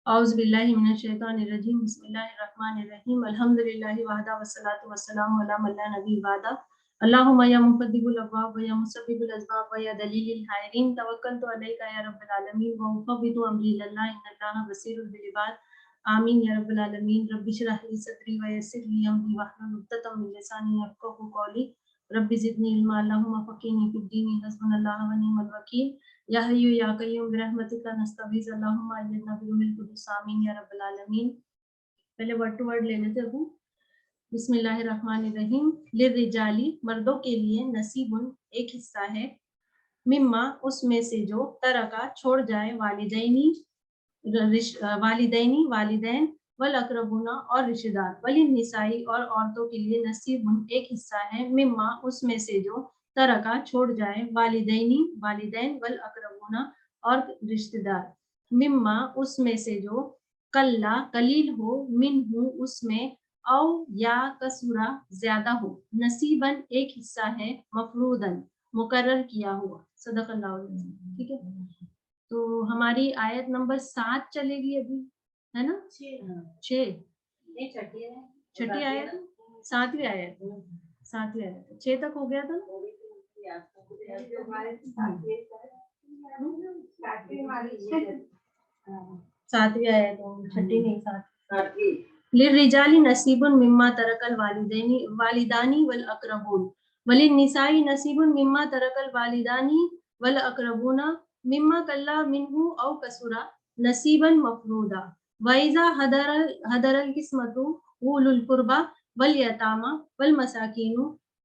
औज़ु बिल्लाहि मिनश शैतानिर रजीम बिस्मिल्लाहिर रहमानिर रहीम अल्हम्दुलिल्लाहि वहदा वस्सलातु वस्सलामु अला मन ला नबी बअदा अल्लाहुम्मा या मुक़द्दिमुल अब्वाब व या मुसब्बिबुल अस्बाब व या दलीलिल हायरीन तवक्कलतु अलैका या रब्बल आलमीन व उफ़व्विदु अमरी इलल्लाह इन्नल्लाहा बसीरुल बिल इबाद आमीन या रब्बल आलमीन रब्बि इश्रह ली सदरी व यस्सिर ली अमरी वहलुल उक़दतम मिन लिसानी यफ़क़हू क़ौली रब्बि ज़िदनी इल्मा अल्लाहुम्मा फ़क़्क़िहनी फ़िद्दीन हस्बुनल्लाहु व नि'मल वकील या हय्यु या क़य्यूम बिरहमतिका नस्तगीज़ अल्लाहुम्मा अय्यिदना बिरुहिल क़ुद्दूस आमीन या रब्बल आलमीन। पहले वर्ड टू वर्ड ले लेते हैं। बिस्मिल्लाहिर्रहमानिर्रहीम। लिर्रिजाली मर्दों के लिए नसीबुन एक हिस्सा है, मिम्मा उसमें से जो तरका छोड़ जाए वालिदैनी वालिदैन वल अक़रबूना और रिश्तेदार वलिन निसाई और औरतों के लिए नसीबुन एक हिस्सा है, मिम्मा उसमें से जो तरका छोड़ जाए वालिदैनी वालिदैन वल अक़रबूना और रिश्तेदार मिम्मा उसमें से जो कल्ला कलील हो मिन्हु उसमें औ या कसूरा ज्यादा हो नसीबन एक हिस्सा है मफरूदन मुकर्रर किया हुआ। सदक़ल्लाहु अज़ीम। ठीक है, तो हमारी आयत नंबर 7 चलेगी अभी, है ना? 6 छठी आयत, 7वीं आयत 6 तक हो गया था। 7वीं आयत, छठी नहीं 7। लिर्रिजाली नसीबुन मिम्मा तरकल वालिदानी वल अक़रबून वलिन निसाई नसीबुन मिम्मा तरकल वालिदानी वल अक़रबूना मिम्मा कल्ला मिन्हु औ कसूरा नसीबन मफरूदा वइज़ा हदरल किस्मतु उलुल कुर्बा वल यतामा वल मसाकीनु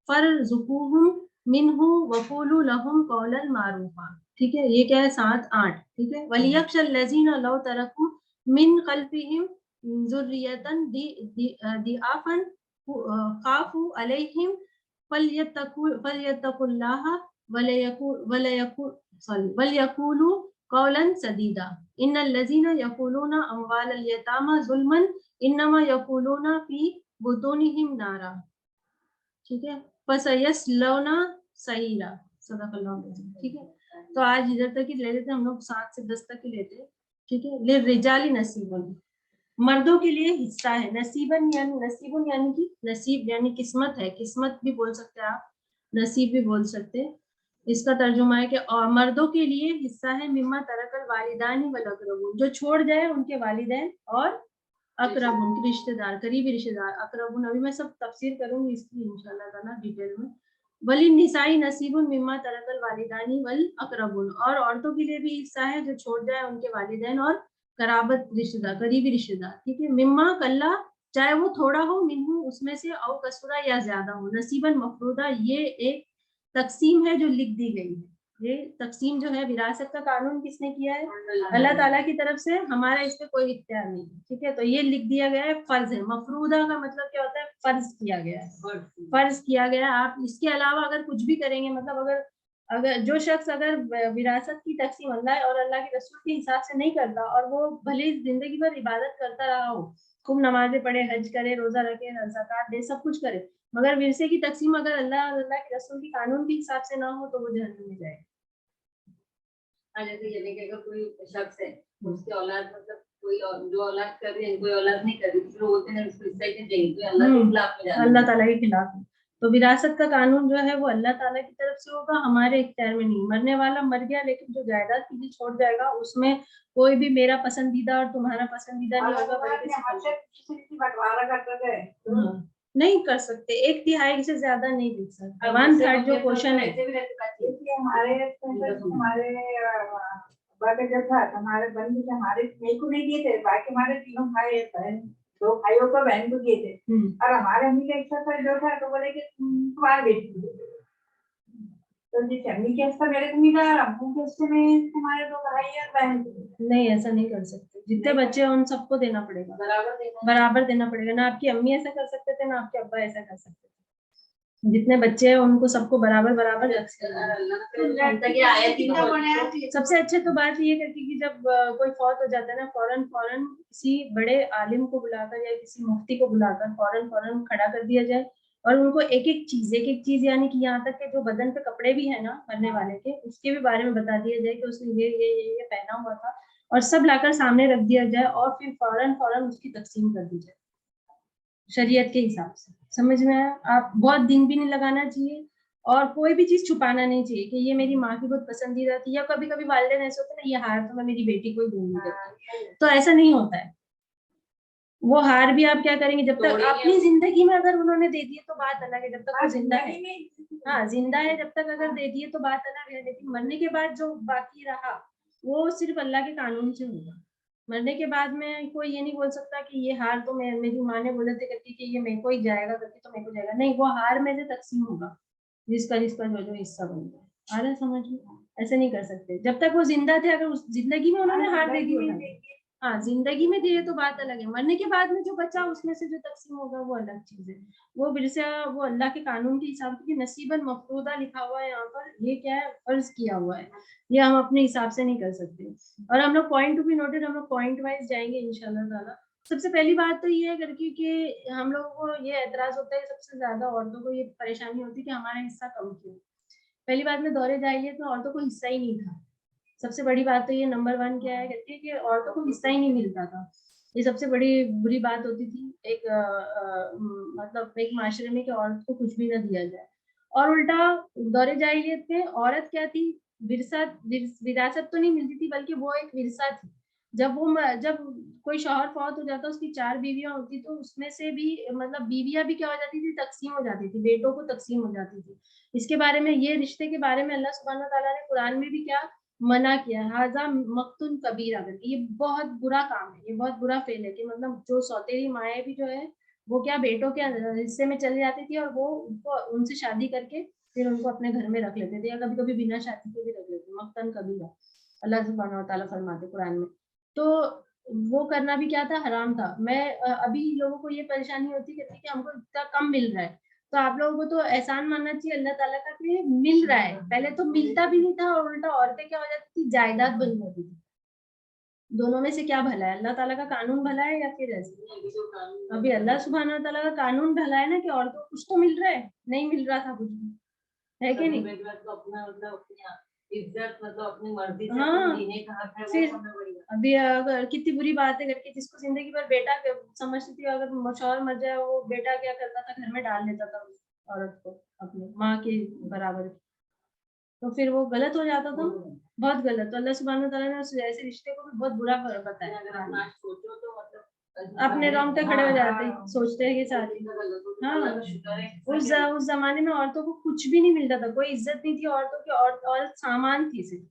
फरज़ुक़ूहुम मिन्हु वक़ूलू लहुम क़ौलन मारूफा। ठीक है, ये क्या है? 7 8। ठीक है, वलियख्शल लज़ीना लौ तरकू मिन खल्फिहिम ज़ुर्रियतन दिआफन खाफू अलैहिम फलयत्तकुल्लाह वलयकूलू कौलन सदीदा इन्नल लज़ीना यकूलूना अम्वालल यतामा ज़ुल्मन इन्नमा यकूलूना फी बुतूनिहिम नारा। ठीक है, फसयस्लौना सईरा। सदक़ल्लाहु अज़ीम। ठीक है, तो आज इधर तक ही ले लेते हैं हम लोग, 7 से 10 तक ही लेते हैं। ठीक है, लिर्रिजाली नसीबुन मर्दों के लिए हिस्सा है। नसीबन यानी कि नसीब यानी किस्मत है, किस्मत भी बोल सकते हैं आप, नसीब भी बोल सकते हैं। इसका तर्जुमा है कि और मर्दों के लिए हिस्सा है मिम्मा तरकल वालिदानी वल अक़रबून, जो छोड़ जाए उनके वालिदैन और अक़रबून रिश्तेदार, करीबी रिश्तेदार। अक़रबून अभी मैं सब तफसीर करूंगी इसकी इंशाअल्लाह ताला डिटेल में। वलिन निसाई नसीबुन मिम्मा तरकल वालिदानी वल अक़रबून, और औरतों के लिए भी हिस्सा है जो छोड़ जाए उनके वालिदैन और कराबत रिश्तेदार, करीबी रिश्तेदार। ठीक है, मिम्मा कल्ला चाहे वो थोड़ा हो, मिन्हु उसमें से, औ कसूरा या ज्यादा हो, नसीबन मफरूदा ये एक तकसीम है जो लिख दी गई है। ये तकसीम जो है, विरासत का कानून किसने किया है? अल्लाह ताला की तरफ से, हमारा इस पे कोई इख्तियार नहीं है। ठीक है, तो ये लिख दिया गया है, फर्ज है। मफरूदा का मतलब क्या होता है? फर्ज किया गया है, फर्ज किया गया है। आप इसके अलावा अगर कुछ भी करेंगे, मतलब अगर जो शख्स अगर विरासत की तकसीम अल्लाह और अल्लाह के रसूल के हिसाब से नहीं करता, और वो भले जिंदगी भर इबादत करता रहा हो, खूब नमाजें पढ़े, हज करे, रोजा रखे, ज़कात दे, सब कुछ करे, मगर विरसे की तकसीम अगर अल्लाह और अल्लाह के रसूल के कानून के हिसाब से ना हो, तो वो जहन्नम में जाएगा। जैसे यानी कि अगर कोई शख्स है, उसकी औलाद मतलब कोई जो औलाद कर रही है, कोई औलाद नहीं कर रही, फिर बोलते हैं उसको हिस्सा ही चाहिए, तो अल्लाह के खिलाफ में जाना, अल्लाह ताला के खिलाफ है। तो विरासत का कानून जो है वो अल्लाह ताला की तरफ से होगा, हमारे इख्तियार में नहीं। मरने वाला मर गया, लेकिन जो जायदाद चीजें छोड़ जाएगा उसमें कोई भी मेरा पसंदीदा और तुम्हारा पसंदीदा नहीं होगा, बल्कि बंटवारा करते थे। नहीं कर सकते, 1/3 से ज्यादा नहीं दे सकते। 1/3 जो क्वेश्चन है, हमारे जब था हमारे बंधु से हमारे मेरे को नहीं दिए थे, बाकी हमारे तीनों भाई बहन, 2 भाइयों को बहन को दिए थे, और हमारे अम्मी का हिस्सा जो था तो बोले कि तुम्हारे बेटी को, तो जिस अम्मी के हिस्सा मेरे को मिला, अम्मू के हिस्से में तुम्हारे 2 भाई और बहन। नहीं, ऐसा नहीं कर सकते। जितने बच्चे हैं उन सबको देना पड़ेगा, बराबर देना पड़ेगा। ना आपकी अम्मी ऐसा कर सकते थे, ना आपके अब्बा ऐसा कर सकते थे। जितने बच्चे हैं उनको सबको बराबर सबसे अच्छे तो बात ये करती कि जब कोई फौत हो जाता है ना, फौरन किसी बड़े आलिम को बुलाकर या किसी मुफ्ती को बुलाकर फौरन खड़ा कर दिया जाए, और उनको एक एक चीज यानी कि यहाँ तक के जो बदन पे कपड़े भी है ना मरने वाले के, उसके भी बारे में बता दिया जाए कि उसने ये पहना हुआ था, और सब लाकर सामने रख दिया जाए और फिर फौरन फौरन उसकी तकसीम कर दी जाए शरीयत के हिसाब से। समझ में आया? आप बहुत दिन भी नहीं लगाना चाहिए और कोई भी चीज छुपाना नहीं चाहिए कि ये मेरी माँ की बहुत पसंदीदा थी, या कभी कभी वालिदैन ऐसे होते हैं ना, ये हार तो मैं मेरी बेटी को ही दूंगी, तो ऐसा नहीं होता है। वो हार भी आप क्या करेंगे, जब तक अपनी जिंदगी में अगर उन्होंने दे दिए तो बात अलग है, जब तक वो जिंदा है। हाँ, जिंदा है जब तक अगर दे दिए तो बात अलग है, लेकिन मरने के बाद जो बाकी रहा वो सिर्फ अल्लाह के कानून से होगा। मरने के बाद में कोई ये नहीं बोल सकता कि ये हार तो मेरी माँ ने बोले थे करके कि ये मेरे को ही जाएगा करके तो मेरे को जाएगा, नहीं, वो हार में से तकसीम होगा जिसका जिसका जो जो हिस्सा बन गया। आ रहा है समझ में? ऐसे नहीं कर सकते जब तक वो जिंदा थे, अगर उस जिंदगी में उन्होंने हार दे दी, हाँ जिंदगी में दिए तो बात अलग है, मरने के बाद में जो बचा उसमें से जो तकसीम होगा वो अलग चीज है। वो विरसा वो अल्लाह के कानून के हिसाब से नसीबन मफरूदा लिखा हुआ है यहाँ पर, ये क्या है, फर्ज किया हुआ है, ये हम अपने हिसाब से नहीं कर सकते। और हम लोग पॉइंट टू बी नोटेड, हम लोग पॉइंट वाइज जाएंगे इंशाल्लाह ताला। सबसे पहली बात तो ये है करके कि हम लोगों को ये एतराज होता है, सबसे ज्यादा औरतों को ये परेशानी होती है कि हमारा हिस्सा कम क्यों। पहली बात में दौरे जाहिलियत में औरतों को हिस्सा ही नहीं था। सबसे बड़ी बात तो ये नंबर 1 क्या है कहती है कि औरतों को हिस्सा ही नहीं मिलता था। ये सबसे बड़ी बुरी बात होती थी एक मतलब एक माशरे में कि औरत को कुछ भी ना दिया जाए। और उल्टा दौरे जाहिलियत में औरत क्या थी, विरासत तो नहीं मिलती थी बल्कि वो एक विरसा थी। जब कोई शौहर फौत हो जाता, उसकी 4 बीवियां होती तो उसमें से भी मतलब बीवियां भी क्या हो जाती थी, तकसीम हो जाती थी, बेटों को तकसीम हो जाती थी। इसके बारे में, ये रिश्ते के बारे में अल्लाह सुब्हानहू तआला ने कुरान में भी क्या मना किया, हाजा मक्तुन कबीरा करके, ये बहुत बुरा काम है, ये बहुत बुरा फेल है कि मतलब जो सौतेली माएँ भी जो है वो क्या बेटों के हिस्से में चली जाती थी और वो उनको उनसे शादी करके फिर उनको अपने घर में रख लेते थे, या कभी कभी बिना शादी के भी रख लेते, मक्तन कबीरा अल्लाह सुब्हानहू तआला फरमाते कुरान में। तो वो करना भी क्या था, हराम था। मैं अभी लोगों को ये परेशानी होती है कि हमको इतना कम मिल रहा है, तो आप लोगों को तो एहसान मानना चाहिए अल्लाह ताला का कि मिल रहा है। पहले तो मिलता भी नहीं था और उल्टा औरतें क्या हो जाती थी, जायदाद बन जाती थी। दोनों में से क्या भला है, अल्लाह ताला का कानून भला है या फिर ऐसे? अभी अल्लाह सुब्हानहू व तआला का कानून भला है ना कि औरतों को कुछ तो मिल रहा है, नहीं मिल रहा था कुछ भी, है कि नहीं? इज्जत मतलब अपनी मर्जी से जीने का हक है, वो हमें वही है। अभी अगर कितनी बुरी बात है करके जिसको जिंदगी भर बेटा समझती थी, अगर शौहर मर जाए वो बेटा क्या करता था, घर में डाल लेता था उस औरत को अपनी माँ के बराबर, तो फिर वो गलत हो जाता था, बहुत गलत। तो अल्लाह सुब्हानहू तआला ने ऐसे रिश्ते को भी बहुत बुरा बताया। अगर आप ना सोचो तो मतलब अपने रोंगटे खड़े हो जाते हैं, सोचते हैं कि सारी। हाँ, उस जमाने में औरतों को कुछ भी नहीं मिलता था, कोई इज्जत नहीं थी औरतों की, औरत सामान थी सिर्फ।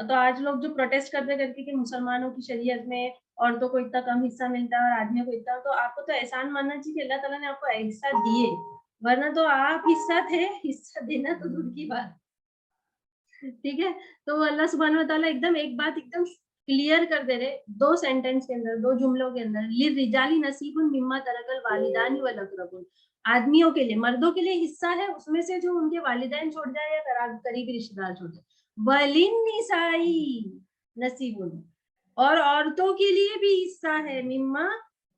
तो आज लोग जो प्रोटेस्ट करते करके कि मुसलमानों की शरीयत में औरतों को इतना कम हिस्सा मिलता है और आदमियों को इतना, तो आपको तो एहसान मानना चाहिए कि अल्लाह ताला ने आपको हिस्सा दिए, वरना तो आप हिस्सा थे, हिस्सा देना तो दूर की बात। ठीक है, तो अल्लाह सुब्हानहू व तआला एकदम एक बात एकदम क्लियर कर दे रहे, 2 सेंटेंस के अंदर, 2 जुमलों के अंदर, लिर्रिजाली नसीबुन मिम्मा तरकल वालिदानी वल अक़रबून। आदमियों के लिए, मर्दों के लिए हिस्सा है उसमें से जो उनके वालिदैन छोड़ जाए या करीबी रिश्तेदार छोड़ जाए। वलिन्निसाई नसीबुन, और औरतों के लिए भी हिस्सा है, मिम्मा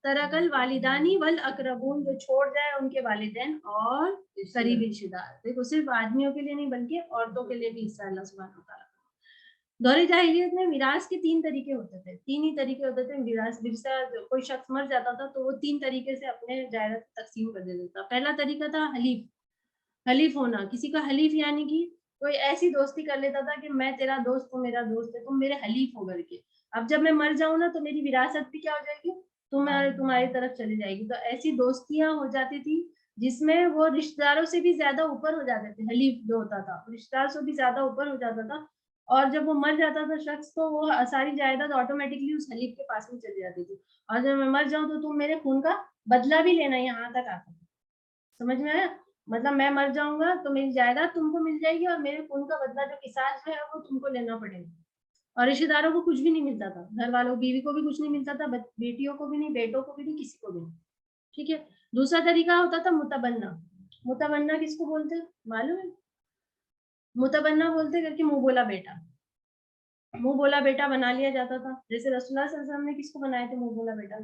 तरकल वालिदानी वल अक़रबून, जो छोड़ जाए उनके वालिदैन और करीबी रिश्तेदार। देखो, सिर्फ आदमियों के लिए नहीं बल्कि औरतों के लिए भी हिस्सा अल्लाह सुब्हानहू तआला। दौरे जाहिलियत में मिरास के 3 तरीके होते थे, 3 ही तरीके होते थे विरसा। कोई शख्स मर जाता था तो वो 3 तरीके से अपने जायदाद तकसीम कर देता था। पहला तरीका था हलीफ, हलीफ होना, किसी का हलीफ यानी कि कोई ऐसी दोस्ती कर लेता था कि मैं तेरा दोस्त, तू मेरा दोस्त है, तुम मेरे हलीफ हो करके। अब जब मैं मर जाऊं ना तो मेरी विरासत भी क्या हो जाएगी, तुम्हारी तरफ चली जाएगी। तो ऐसी दोस्तियां हो जाती थी जिसमें वो रिश्तेदारों से भी ज्यादा ऊपर हो जाते थे, हलीफ जो होता था रिश्तेदार से भी ज्यादा ऊपर हो जाता था। और जब वो मर जाता था शख्स तो वो सारी जायदाद ऑटोमेटिकली उस हलीफ के पास में चली जाती थी। और जब मैं मर जाऊं तो तुम मेरे खून का बदला भी लेना, यहाँ तक आता था। समझ में आया? मतलब मैं मर जाऊंगा तो मेरी जायदाद तुमको मिल जाएगी और मेरे खून का बदला जो किसास है वो तुमको लेना पड़ेगा। और रिश्तेदारों को कुछ भी नहीं मिलता था, घर वालों, बीवी को भी कुछ नहीं मिलता था, बेटियों को भी नहीं, बेटों को भी नहीं, किसी को भी नहीं। ठीक है। दूसरा तरीका होता था मुतबन्ना। मुतबन्ना किसको बोलते हैं मालूम है? मुतबन्ना बोलते करके मुंह बोला बेटा, मुंह बोला बेटा बना लिया जाता था। जैसे रसूलुल्लाह सल्लल्लाहु अलैहि वसल्लम ने किसको बनाए थे मुंह बोला बेटा?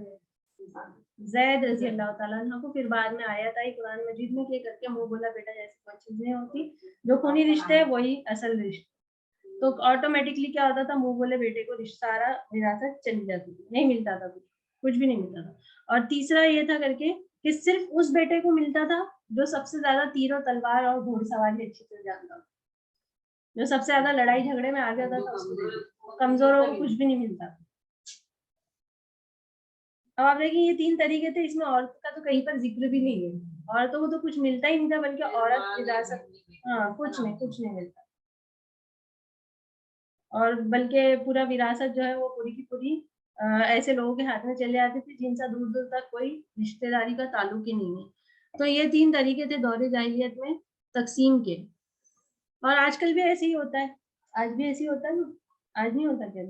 ज़ैद रज़ी अल्लाह ताला अन्हु को। फिर बाद में आयत आई कुरान मजीद में कि करके मुंह बोला बेटा जैसी कोई चीज़ नहीं होती, जो खूनी रिश्ते है वही असल रिश्ते। तो ऑटोमेटिकली क्या होता था, मुंह बोले बेटे को सारा विरासत चली जाती थी, नहीं मिलता था, कुछ भी नहीं मिलता था। और तीसरा ये था करके कि सिर्फ उस बेटे को मिलता था जो सबसे ज्यादा तीर और तलवार और घोड़सवारी अच्छी तरह जानता था, जो सबसे ज्यादा लड़ाई झगड़े में आगे होता था उसको, कमजोरों को कुछ भी नहीं मिलता। अब आप देखिए ये 3 तरीके थे, इसमें औरत का तो कहीं पर जिक्र भी नहीं है, औरतों को तो कुछ मिलता ही नहीं था, बल्कि औरत विरासत, हाँ कुछ नहीं मिलता। और बल्कि पूरा विरासत जो है वो पूरी की पूरी ऐसे लोगों के हाथ में चले जाती थी जिनसे दूर दूर तक कोई रिश्तेदारी का ताल्लुक ही नहीं है। तो ये 3 तरीके थे दौरे जाहिलियत में तकसीम के। और आजकल भी ऐसे ही होता है, आज भी ऐसे ही होता है ना, आज नहीं होता क्या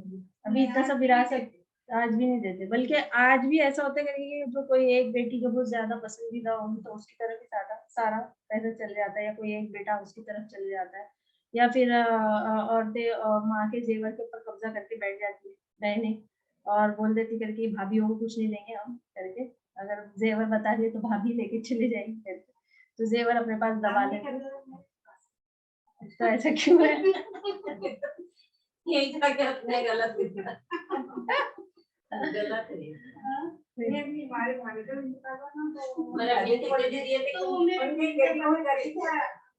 अभी इतना सब विरासत आज भी नहीं देते, बल्कि आज भी ऐसा होता है कि जो कोई एक बेटी जो बहुत ज्यादा पसंदीदा होगी तो उसकी तरफ ही सारा पैसा चले जाता है, या कोई एक बेटा उसकी तरफ चले जाता है, या फिर औरतें माँ के जेवर के ऊपर कब्जा करके बैठ जाती है बहनें, और बोल देती करके भाभीयों को कुछ नहीं देंगे हम करके, अगर जेवर बता दिए तो भाभी लेके चले जाएंगे करके, तो जेवर अपने पास दबा लेते। तो ऐसा क्यों है? यही था कि अपने गलत गलत है। ये भी हमारे भाभी का भी निकाला ना, तो मैंने अपनी दीदी दिए थे तो उन्हें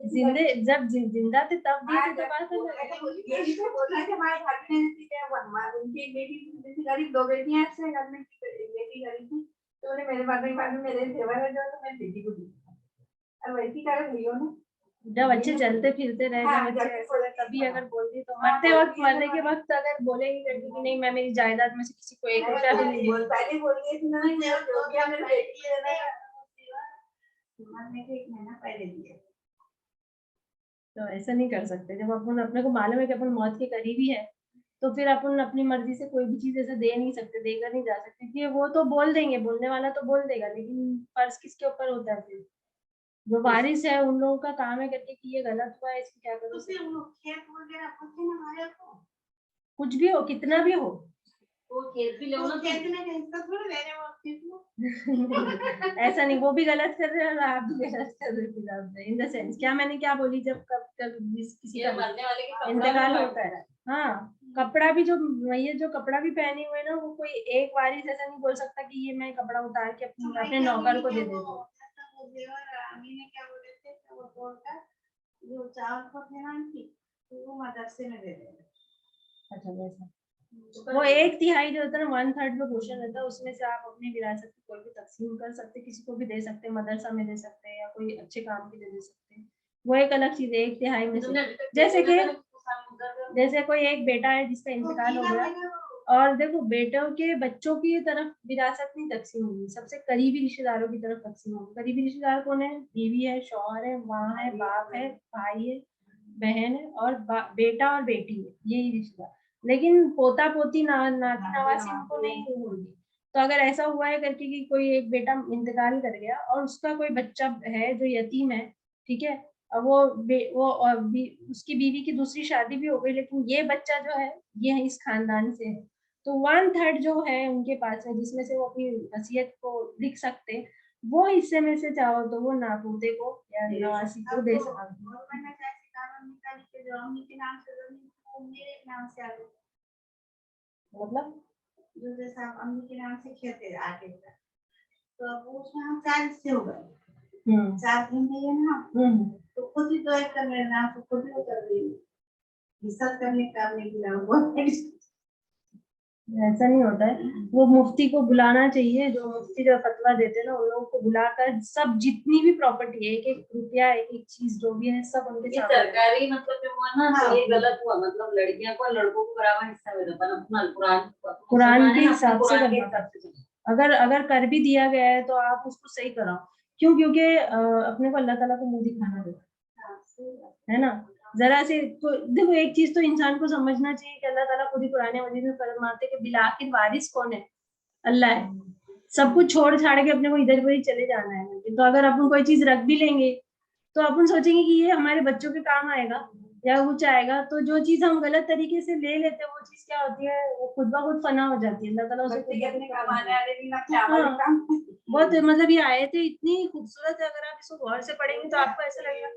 जिंदे जब जिंदा थे तब दिए थे, तो बात ये भी तो बोला कि हमारे भाभी ने दी है, हमारी उनकी बेटी गरीब, 2 बेटियां ऐसे घर में, बेटी गरीब थी, तो उन्हें मेरे बाद में मेरे जेवर है जो, तो मैं बेटी को दी, और वैसी तरह भैया ने जब अच्छे चलते फिरते रहे, जब अच्छे ऐसे तभी अगर बोल दी, तो मरते वक्त, मरने के वक्त अगर बोलेंगी लड़की कि नहीं मैं मेरी जायदाद में से किसी को 1 रुपया भी नहीं दूंगी, पहले बोल रही थी ना, जो भी मेरी बेटी है ना, मरने के 1 महीना पहले दिए। तो ऐसा नहीं कर सकते। जब अपन अपने को मालूम है कि अपन मौत के करीबी है, तो फिर अपन अपनी मर्जी से कोई भी चीज ऐसे दे नहीं सकते, देकर नहीं जा सकते, क्योंकि वो तो बोल देंगे, बोलने वाला तो बोल देगा, लेकिन फर्ज किसके ऊपर होता है? फिर जो वारिस है उन लोगों का काम है करके कि ये गलत हुआ है, इसकी क्या करो, कुछ भी हो, कितना भी हो, वो खेत भी लो ना, ऐसा नहीं, वो भी गलत कर रहे हैं और आप भी गलत कर रहे हो। इन द सेंस क्या मैंने क्या बोली, जब कब किसी का मरने वाले के इंतकाल होता है, हाँ कपड़ा भी, जो ये जो कपड़ा भी पहने हुए ना, वो कोई एक वारिस ऐसा नहीं बोल सकता कि ये मैं कपड़ा उतार के अपने नौकर को दे देता हूँ। जो चावल को थे ना तो वो मदरसे में दे देंगे। अच्छा वैसा, वो 1/3 जो होता है ना, 1/3 जो पोर्शन रहता है, उसमें से आप अपनी विरासत को कोई भी तकसीम कर सकते, किसी को भी दे सकते, मदरसा में दे सकते हैं, या कोई अच्छे काम के लिए दे सकते हैं, वो एक अलग चीज है 1/3 में से। जैसे कोई एक बेटा है जिसका इंतकाल हो गया, और देखो बेटों के बच्चों की तरफ विरासत नहीं तकसीम होगी, सबसे करीबी रिश्तेदारों की तरफ तकसीम होगी। करीबी रिश्तेदार कौन है? बीवी है, शौहर है, माँ है, बाप है, भाई है, बहन है, और बेटा और बेटी है, यही रिश्तेदार। लेकिन पोता पोती नाती नवासी उनको नहीं होगी। तो अगर ऐसा हुआ है करके कि कोई एक बेटा इंतकाल कर गया और उसका कोई बच्चा है जो यतीम है, ठीक है, अब वो उसकी बीवी की दूसरी शादी भी हो गई, लेकिन ये बच्चा जो है ये इस खानदान से है, तो 1/3 जो है उनके पास है, जिसमें से वो अपनी वसीयत को लिख सकते, वो हिस्से में से चाहो तो वो नापूते को या नवासी को दे सकते। मतलब जो जैसा अम्मी के नाम से खेते आगे का, तो अब उसमें हम 4 हिस्से हो गए, 4 दिन में ये ना, तो खुद ही 2 एकड़ मेरे नाम से खुद ही कर रही हिस्सा करने का मिला वो। ऐसा नहीं होता है, वो मुफ्ती को बुलाना चाहिए, जो मुफ्ती जो फतवा देते हैं ना, उन लोगों को बुलाकर सब जितनी भी प्रॉपर्टी है, 1-1 रुपया, 1-1 चीज जो भी है, सब उनके सामने। सरकारी मतलब जो हुआ ना, तो ये गलत हुआ, मतलब लड़कियां को लड़कों को बराबर हिस्सा मिला, अपना कुरान के हिसाब से करना। अगर कर भी दिया गया है तो आप उसको सही कराओ, क्यों? क्योंकि अपने को अल्लाह ताला को मुंह दिखाना है ना। जरा से तो देखो, एक चीज तो इंसान को समझना चाहिए कि अल्लाह ताला खुद ही कुरान मजीद में फरमाते कि बिलाखिर वारिस कौन है? अल्लाह है। सब कुछ छोड़ छाड़ के अपने को इधर उधर चले जाना है, तो अगर अपन कोई चीज रख भी लेंगे तो अपन सोचेंगे कि ये हमारे बच्चों के काम आएगा या कुछ आएगा, तो जो चीज हम गलत तरीके से ले लेते हैं वो चीज क्या होती है, वो खुद ब खुद फना हो जाती है। अल्लाह ताला उसे बहुत, मतलब ये आयतें इतनी खूबसूरत है, अगर आप इसको गौर से पढ़ेंगे तो आपको ऐसा लगेगा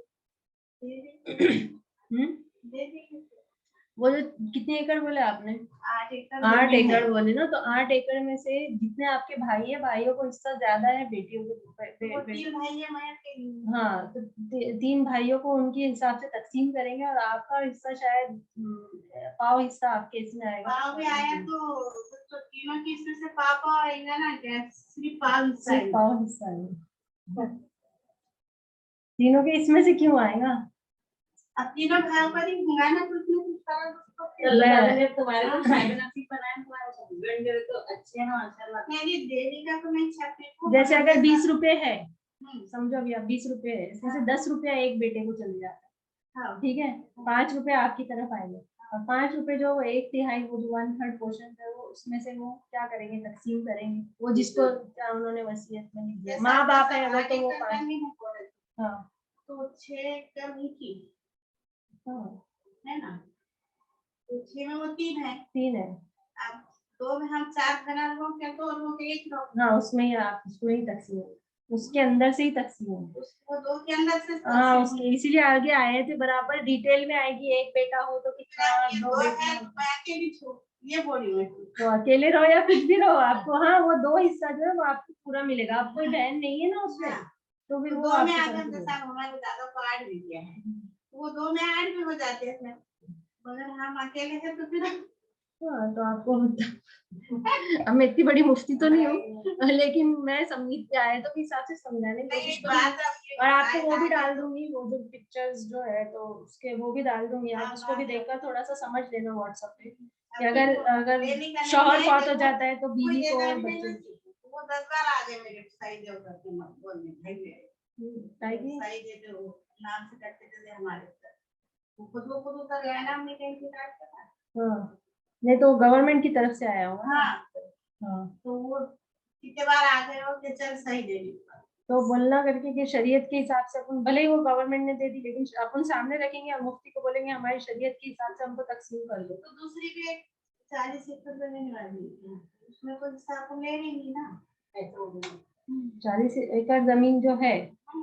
वो जो कितने एकड़ बोले आपने? 8 एकड़ 8 जमीन है। एकड़ बोले ना, तो 8 एकड़ में से जितने आपके भाई है, भाइयों को हिस्सा ज्यादा है, बेटियों को वो 3 भाई है, मैं अकेली। हाँ, तो 3 भाइयों को उनके हिसाब से तकसीम करेंगे, और आपका हिस्सा शायद पाव हिस्सा आपके इसमें आएगा। पाव भी आया तो तीनों की इसमें से पाव आएगा ना, क्या सिर्फ पाव हिस्सा सिर्फ आएगा। पाव हिस्सा आएगा। तीनों के इसमें से क्यों आएगा? अब तीनों भाइयों का ही होगा ना, कुछ ना कुछ करो उसको फिर। अल्लाह ताला ने तुम्हारे को खाए नसीब बनाए, तुम्हारे हस्बैंड जो है तो अच्छे हैं माशाल्लाह। मेरी देवी का तो मैं छापे को जैसे अगर 20 रुपए है, हम्म, समझो अभी आप 20 रुपए है, इसमें से 10 रुपया एक बेटे को चले जाता है, हाँ, ठीक है, 5 रुपए आपकी तरफ आएंगे, और 5 रुपए जो वो 1/3 वो जो 1/3 पोर्शन है, वो उसमें से वो क्या करेंगे, तकसीम करेंगे, वो जिसको क्या उन्होंने वसीयत में लिख दिया, जैसे माँ बाप आपका है वो, तो वो 8 एकड़ 5। जमीन है कोरल, हाँ तो 6 एकड़ मीठी हाँ, है ना, तो 6 में वो 3 है। 3 है। अब 2 में हम 4 बना लोग क्या, तो और वो 1 लोग हाँ, उसमें ही आप उसमें ही तकसीम है, उसके अंदर से ही तकसीम है। उसको 2 के अंदर से हाँ, उसके इसीलिए आगे आए थे, बराबर डिटेल में आएगी, एक बेटा हो तो कितना, ये 2 2 बेटे है हो तो मैं अकेली छू, ये बोली मैं। तो अकेले रहो या कुछ भी रहो आपको, हाँ, वो 2 हिस्सा जो है वो आपको पूरा मिलेगा, आप कोई बहन नहीं है ना उसमें, तो फिर तो वो 2 में आपकी आगे तरफ हम से जैसा हमारे दादा को 8 भी दिया है, वो 2 में 8 भी हो जाते हैं, मगर हम अकेले हैं तो फिर हाँ, तो आपको अब मैं इतनी बड़ी मुफ्ती तो नहीं हूँ, लेकिन मैं समझ के आए तो हिसाब से समझाने की कोशिश एक करूंगी, बात आपकी और आपको वो भी डाल दूंगी, वो जो पिक्चर्स जो है तो उसके वो भी डाल दूंगी, आप हाँ, उसको भी हाँ। देखकर थोड़ा सा समझ लेना व्हाट्सएप पे, कि अभी अगर वो अगर डेली का नहीं शौहर है, फौत हो देखो, जाता है तो कोई बीवी को देगा और नहीं बच्चे ना, वो 10 बार आ गए मेरे साई देव करके मत बोलने भाई मेरे को साई दे दो नाम से करते थे हमारे ऊपर, वो खुद उतर गया ना, हमने कहीं से काट के था। हाँ, नहीं तो गवर्नमेंट की तरफ से आया होगा ना। हाँ, हाँ, तो वो कितने बार आ गए हो कि चल सही दे दी, तो बोलना करके कि शरीयत के हिसाब से अपन, भले ही वो गवर्नमेंट ने दे दी, लेकिन अपन सामने रखेंगे और मुफ्ती को बोलेंगे हमारी शरीयत के हिसाब से हमको तकसीम कर दो। तो दूसरी भी एक 40 एकड़ जमीन वाली है, उसमें कोई हिस्सा को ले रही नहीं ना, ऐसा हो गया। 40 एकड़ जमीन जो है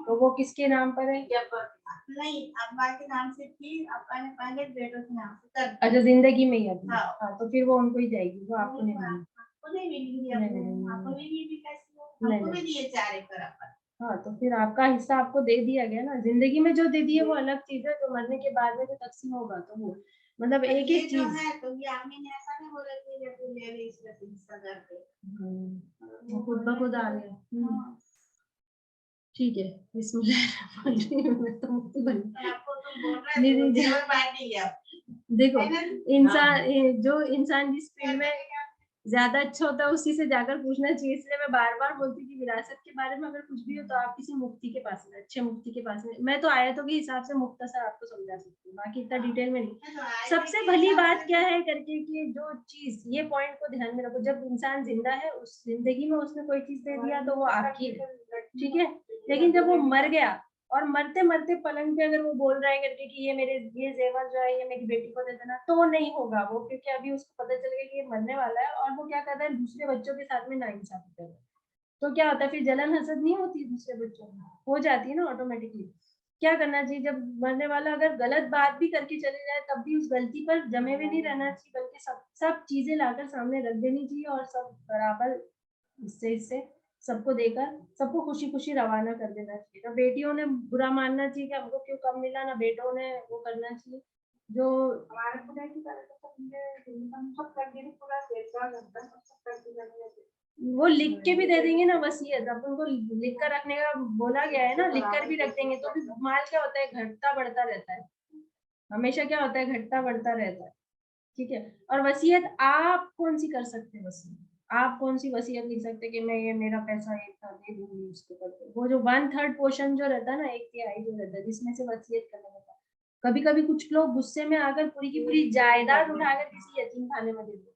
तो वो किसके नाम पर है? नहीं, अब्बा के नाम से थी, अब्बा ने पहले बेटों के नाम से कर अच्छा, जिंदगी में ही अभी। हाँ। हाँ, तो फिर वो उनको ही जाएगी, वो आपको नहीं मिलेगी। आपको नहीं मिलेगी, नहीं, आपको नहीं भी कैसे हो, नहीं, हमको भी नहीं। दिए 4 एकड़ अपन। हाँ, तो फिर आपका हिस्सा आपको दे दिया गया ना, जिंदगी में जो दे दिए वो अलग चीज है, जो मरने के बाद में जो तकसीम होगा तो वो मतलब एक ये एक जो चीज। है तो ये आमी ने ऐसा नहीं बोला कि ये तू ले ले इसका हिस्सा करके, वो खुद ब खुद आ गया। हाँ। ठीक है, बिस्मिल्लाह। मैं तो मुफ्ती बन आपको तुम बोल रहे नहीं, हो नहीं, जेवर बांटी है आप, देखो, है ना? इंसान जो इंसान जिस फील्ड में ज्यादा अच्छा होता है उसी से जाकर पूछना चाहिए, इसलिए मैं बार बार बोलती हूँ कि विरासत के बारे में अगर कुछ भी हो तो आप किसी मुफ्ती के पास में, अच्छे मुफ्ती के पास में, मैं तो आयतों के हिसाब से मुख्तसर आपको समझा सकती हूँ, बाकी इतना डिटेल में नहीं। सबसे भली बात क्या है करके कि जो चीज, ये पॉइंट को ध्यान में रखो, जब इंसान जिंदा है उस जिंदगी में उसने कोई चीज दे दिया तो वो आपकी है, ठीक है, लेकिन जब वो मर गया और मरते मरते पलंग पे अगर वो बोल रहा है करके कि ये जेवर जो है ये मेरी बेटी को दे देना, तो नहीं होगा वो, क्योंकि अभी उसको पता चल गया कि ये मरने वाला है, और वो क्या करता है दूसरे बच्चों के साथ में नाइंसाफी कर रहा है, तो क्या होता है फिर जलन हसद नहीं होती दूसरे बच्चों में, हो जाती है ना ऑटोमेटिकली। क्या करना चाहिए, जब मरने वाला अगर गलत बात भी करके चले जाए तब भी उस गलती पर जमे हुए नहीं रहना चाहिए, बल्कि सब चीजें लाकर सामने रख देनी चाहिए, और सब बराबर इससे सबको देकर सबको खुशी खुशी रवाना कर देना चाहिए। ना बेटियों ने बुरा मानना चाहिए कि हमको क्यों कम मिला, ना बेटों ने वो करना चाहिए जो हमारे खुदा की तरफ से हम सब कर देंगे, पूरा सेवा करता है, सब कर देंगे। वो लिख के भी दे देंगे ना वसीयत, अब उनको लिख कर रखने का बोला गया है ना, लिख कर भी रख देंगे तो भी माल क्या होता है घटता बढ़ता रहता है, हमेशा क्या होता है घटता बढ़ता रहता है, ठीक है। और वसीयत आप कौन सी कर सकते हैं, वसीयत आप कौन सी वसीयत लिख सकते हैं कि मैं ये मेरा पैसा एक था दे दूंगी उसको करके, वो जो 1/3 पोर्शन जो रहता है ना, 1/3 जो रहता है जिसमें से वसीयत करने का, कभी कभी कुछ लोग गुस्से में आकर पूरी की पूरी जायदाद उठाकर किसी यतीम खाने में दे देते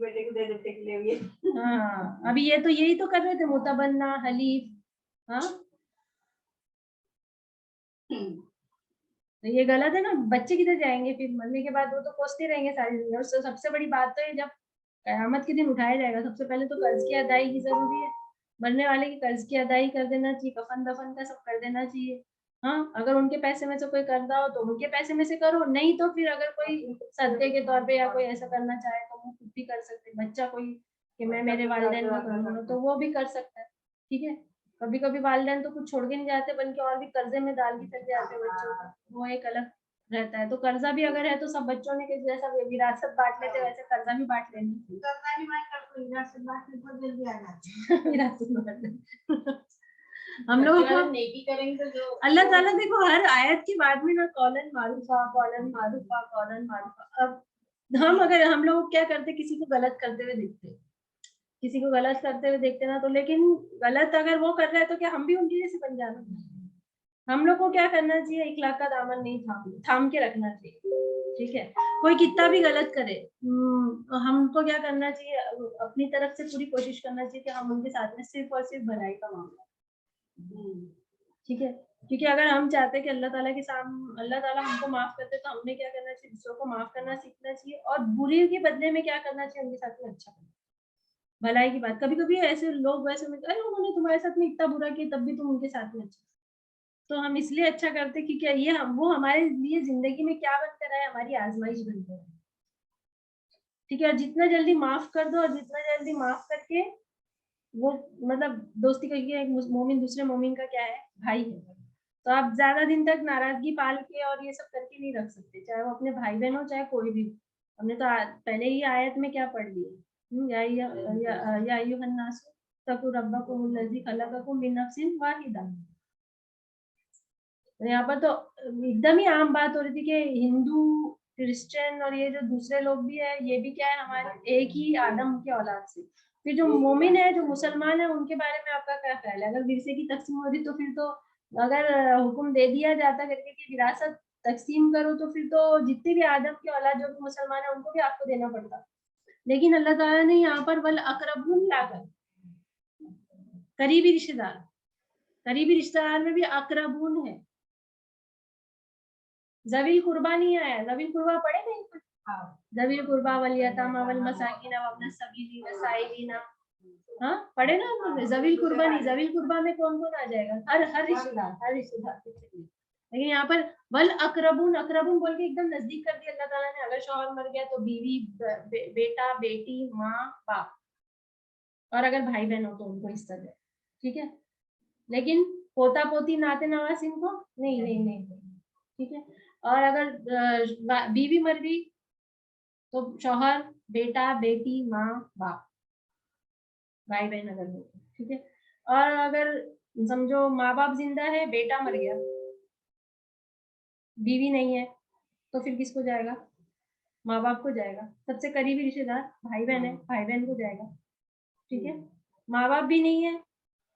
बेटे को दे देते के लिए हैं। हाँ, अभी ये तो यही तो कर रहे थे मुतबन्ना हलीफ। हाँ, तो ये गलत है ना, बच्चे किधर जाएंगे फिर मरने के बाद, वो तो कोसते रहेंगे सारी जिंदगी। और सबसे बड़ी बात तो है जब कयामत के दिन उठाया जाएगा, सबसे पहले तो कर्ज की अदायगी जरूरी है, मरने वाले की कर्ज की अदायगी कर देना चाहिए, कफन दफन का सब कर देना चाहिए, हाँ, अगर उनके पैसे में से कोई कर रहा हो तो उनके पैसे में से करो, नहीं तो फिर अगर कोई सदके के तौर पे या कोई ऐसा करना चाहे तो वो खुद भी कर सकते हैं। बच्चा कोई कि मैं मेरे वालिदैन का करूँगा तो वो भी कर सकता है, ठीक है। कभी कभी वालिदैन तो कुछ छोड़ के नहीं जाते बल्कि और भी कर्जे में डाल के चले जाते हैं बच्चों को, वो एक अलग रहता है। तो कर्जा भी अगर है तो सब बच्चों ने जैसा विरासत बांट लेते वैसे कर्जा भी बांट लेनी हम लोगों को नेकी करेंगे जो अल्लाह ताला देखो हर आयत के बाद में ना कौलन मारूफा कौलन मारूफा कौलन मारूफा। अब हम लोग क्या करते, किसी को गलत करते हुए देखते, किसी को गलत करते हुए देखते ना, तो लेकिन गलत अगर वो कर रहा है तो क्या हम भी उनकी जैसे बन जाना? हम लोग को क्या करना चाहिए, इखलाक का दामन नहीं थाम के रखना चाहिए, ठीक है। कोई कितना भी गलत करे हमको क्या करना चाहिए, अपनी तरफ से पूरी कोशिश करना चाहिए कि हम उनके साथ में सिर्फ और सिर्फ भलाई का मामला, ठीक है। क्योंकि अगर हम चाहते हैं कि अल्लाह ताला के सामने अल्लाह ताला हमको माफ करते तो हमने क्या करना चाहिए, दूसरों को माफ करना सीखना चाहिए और बुरी के बदले में क्या करना चाहिए, उनके साथ में अच्छा करना, भलाई की बात। कभी कभी ऐसे लोग वैसे में अरे उन्होंने तुम्हारे साथ में इतना बुरा किया तब भी तुम उनके साथ में अच्छा, तो हम इसलिए अच्छा करते कि क्या ये वो हमारे लिए जिंदगी में क्या बनकर है, हमारी आजमाइश बनकर है, ठीक है। और जितना जल्दी माफ कर दो और जितना जल्दी माफ करके वो मतलब दोस्ती का, एक मोमिन दूसरे मोमिन का क्या है, भाई है, तो आप ज्यादा दिन तक नाराजगी पाल के और ये सब करके नहीं रख सकते, चाहे वो अपने भाई बहन हो चाहे कोई भी। हमने तो पहले ही आयत में क्या पढ़ लिया, या अय्युहन नास तकू रब्बकुमुल्लज़ी खलक़कुम मिन नफ्सिन वाहिदा। तो यहाँ पर तो एकदम ही आम बात हो रही थी कि हिंदू क्रिश्चियन और ये जो दूसरे लोग भी है ये भी क्या है, हमारे एक ही आदम के औलाद से। फिर जो मोमिन है जो मुसलमान है उनके बारे में आपका क्या ख्याल है? अगर विरसे की तकसीम हो रही तो फिर तो अगर हुक्म दे दिया जाता करके कि विरासत तकसीम करो तो फिर तो जितने भी आदम के औलाद जो भी मुसलमान है उनको भी आपको देना पड़ता। लेकिन अल्लाह ताला ने यहाँ पर वल अकरबून लाकर करीबी रिश्तेदार में भी अकरबून है, ज़वील कुर्बा नहीं आया। ज़वील कुर्बा पढ़े नहीं? ज़वील कुर्बा वल यतामा वल मसाकिन व इब्न सबील वसाइलिना, हाँ पढ़े ना हम लोग। ज़वील कुर्बा नहीं, ज़वील कुर्बा में कौन कौन आ जाएगा? हर रिश्तेदार। लेकिन यहाँ पर वल अकरबून, अकरबून बोल के एकदम नजदीक कर दिया अल्लाह ताला ने। अगर शौहर मर गया तो बीवी बेटा बेटी माँ बाप, और अगर भाई बहन हो तो उनको इस तरह, ठीक है। लेकिन पोता पोती नाते नवासिन को नहीं, ठीक है। और अगर बीवी मर गई तो शौहर बेटा बेटी माँ बाप, भाई बहन अगर हो, ठीक है। और अगर समझो माँ बाप जिंदा है, बेटा मर गया, बीवी नहीं है, तो फिर किसको जाएगा? माँ बाप को जाएगा। सबसे करीबी रिश्तेदार भाई बहन है, भाई बहन को जाएगा, ठीक है। माँ बाप भी नहीं है,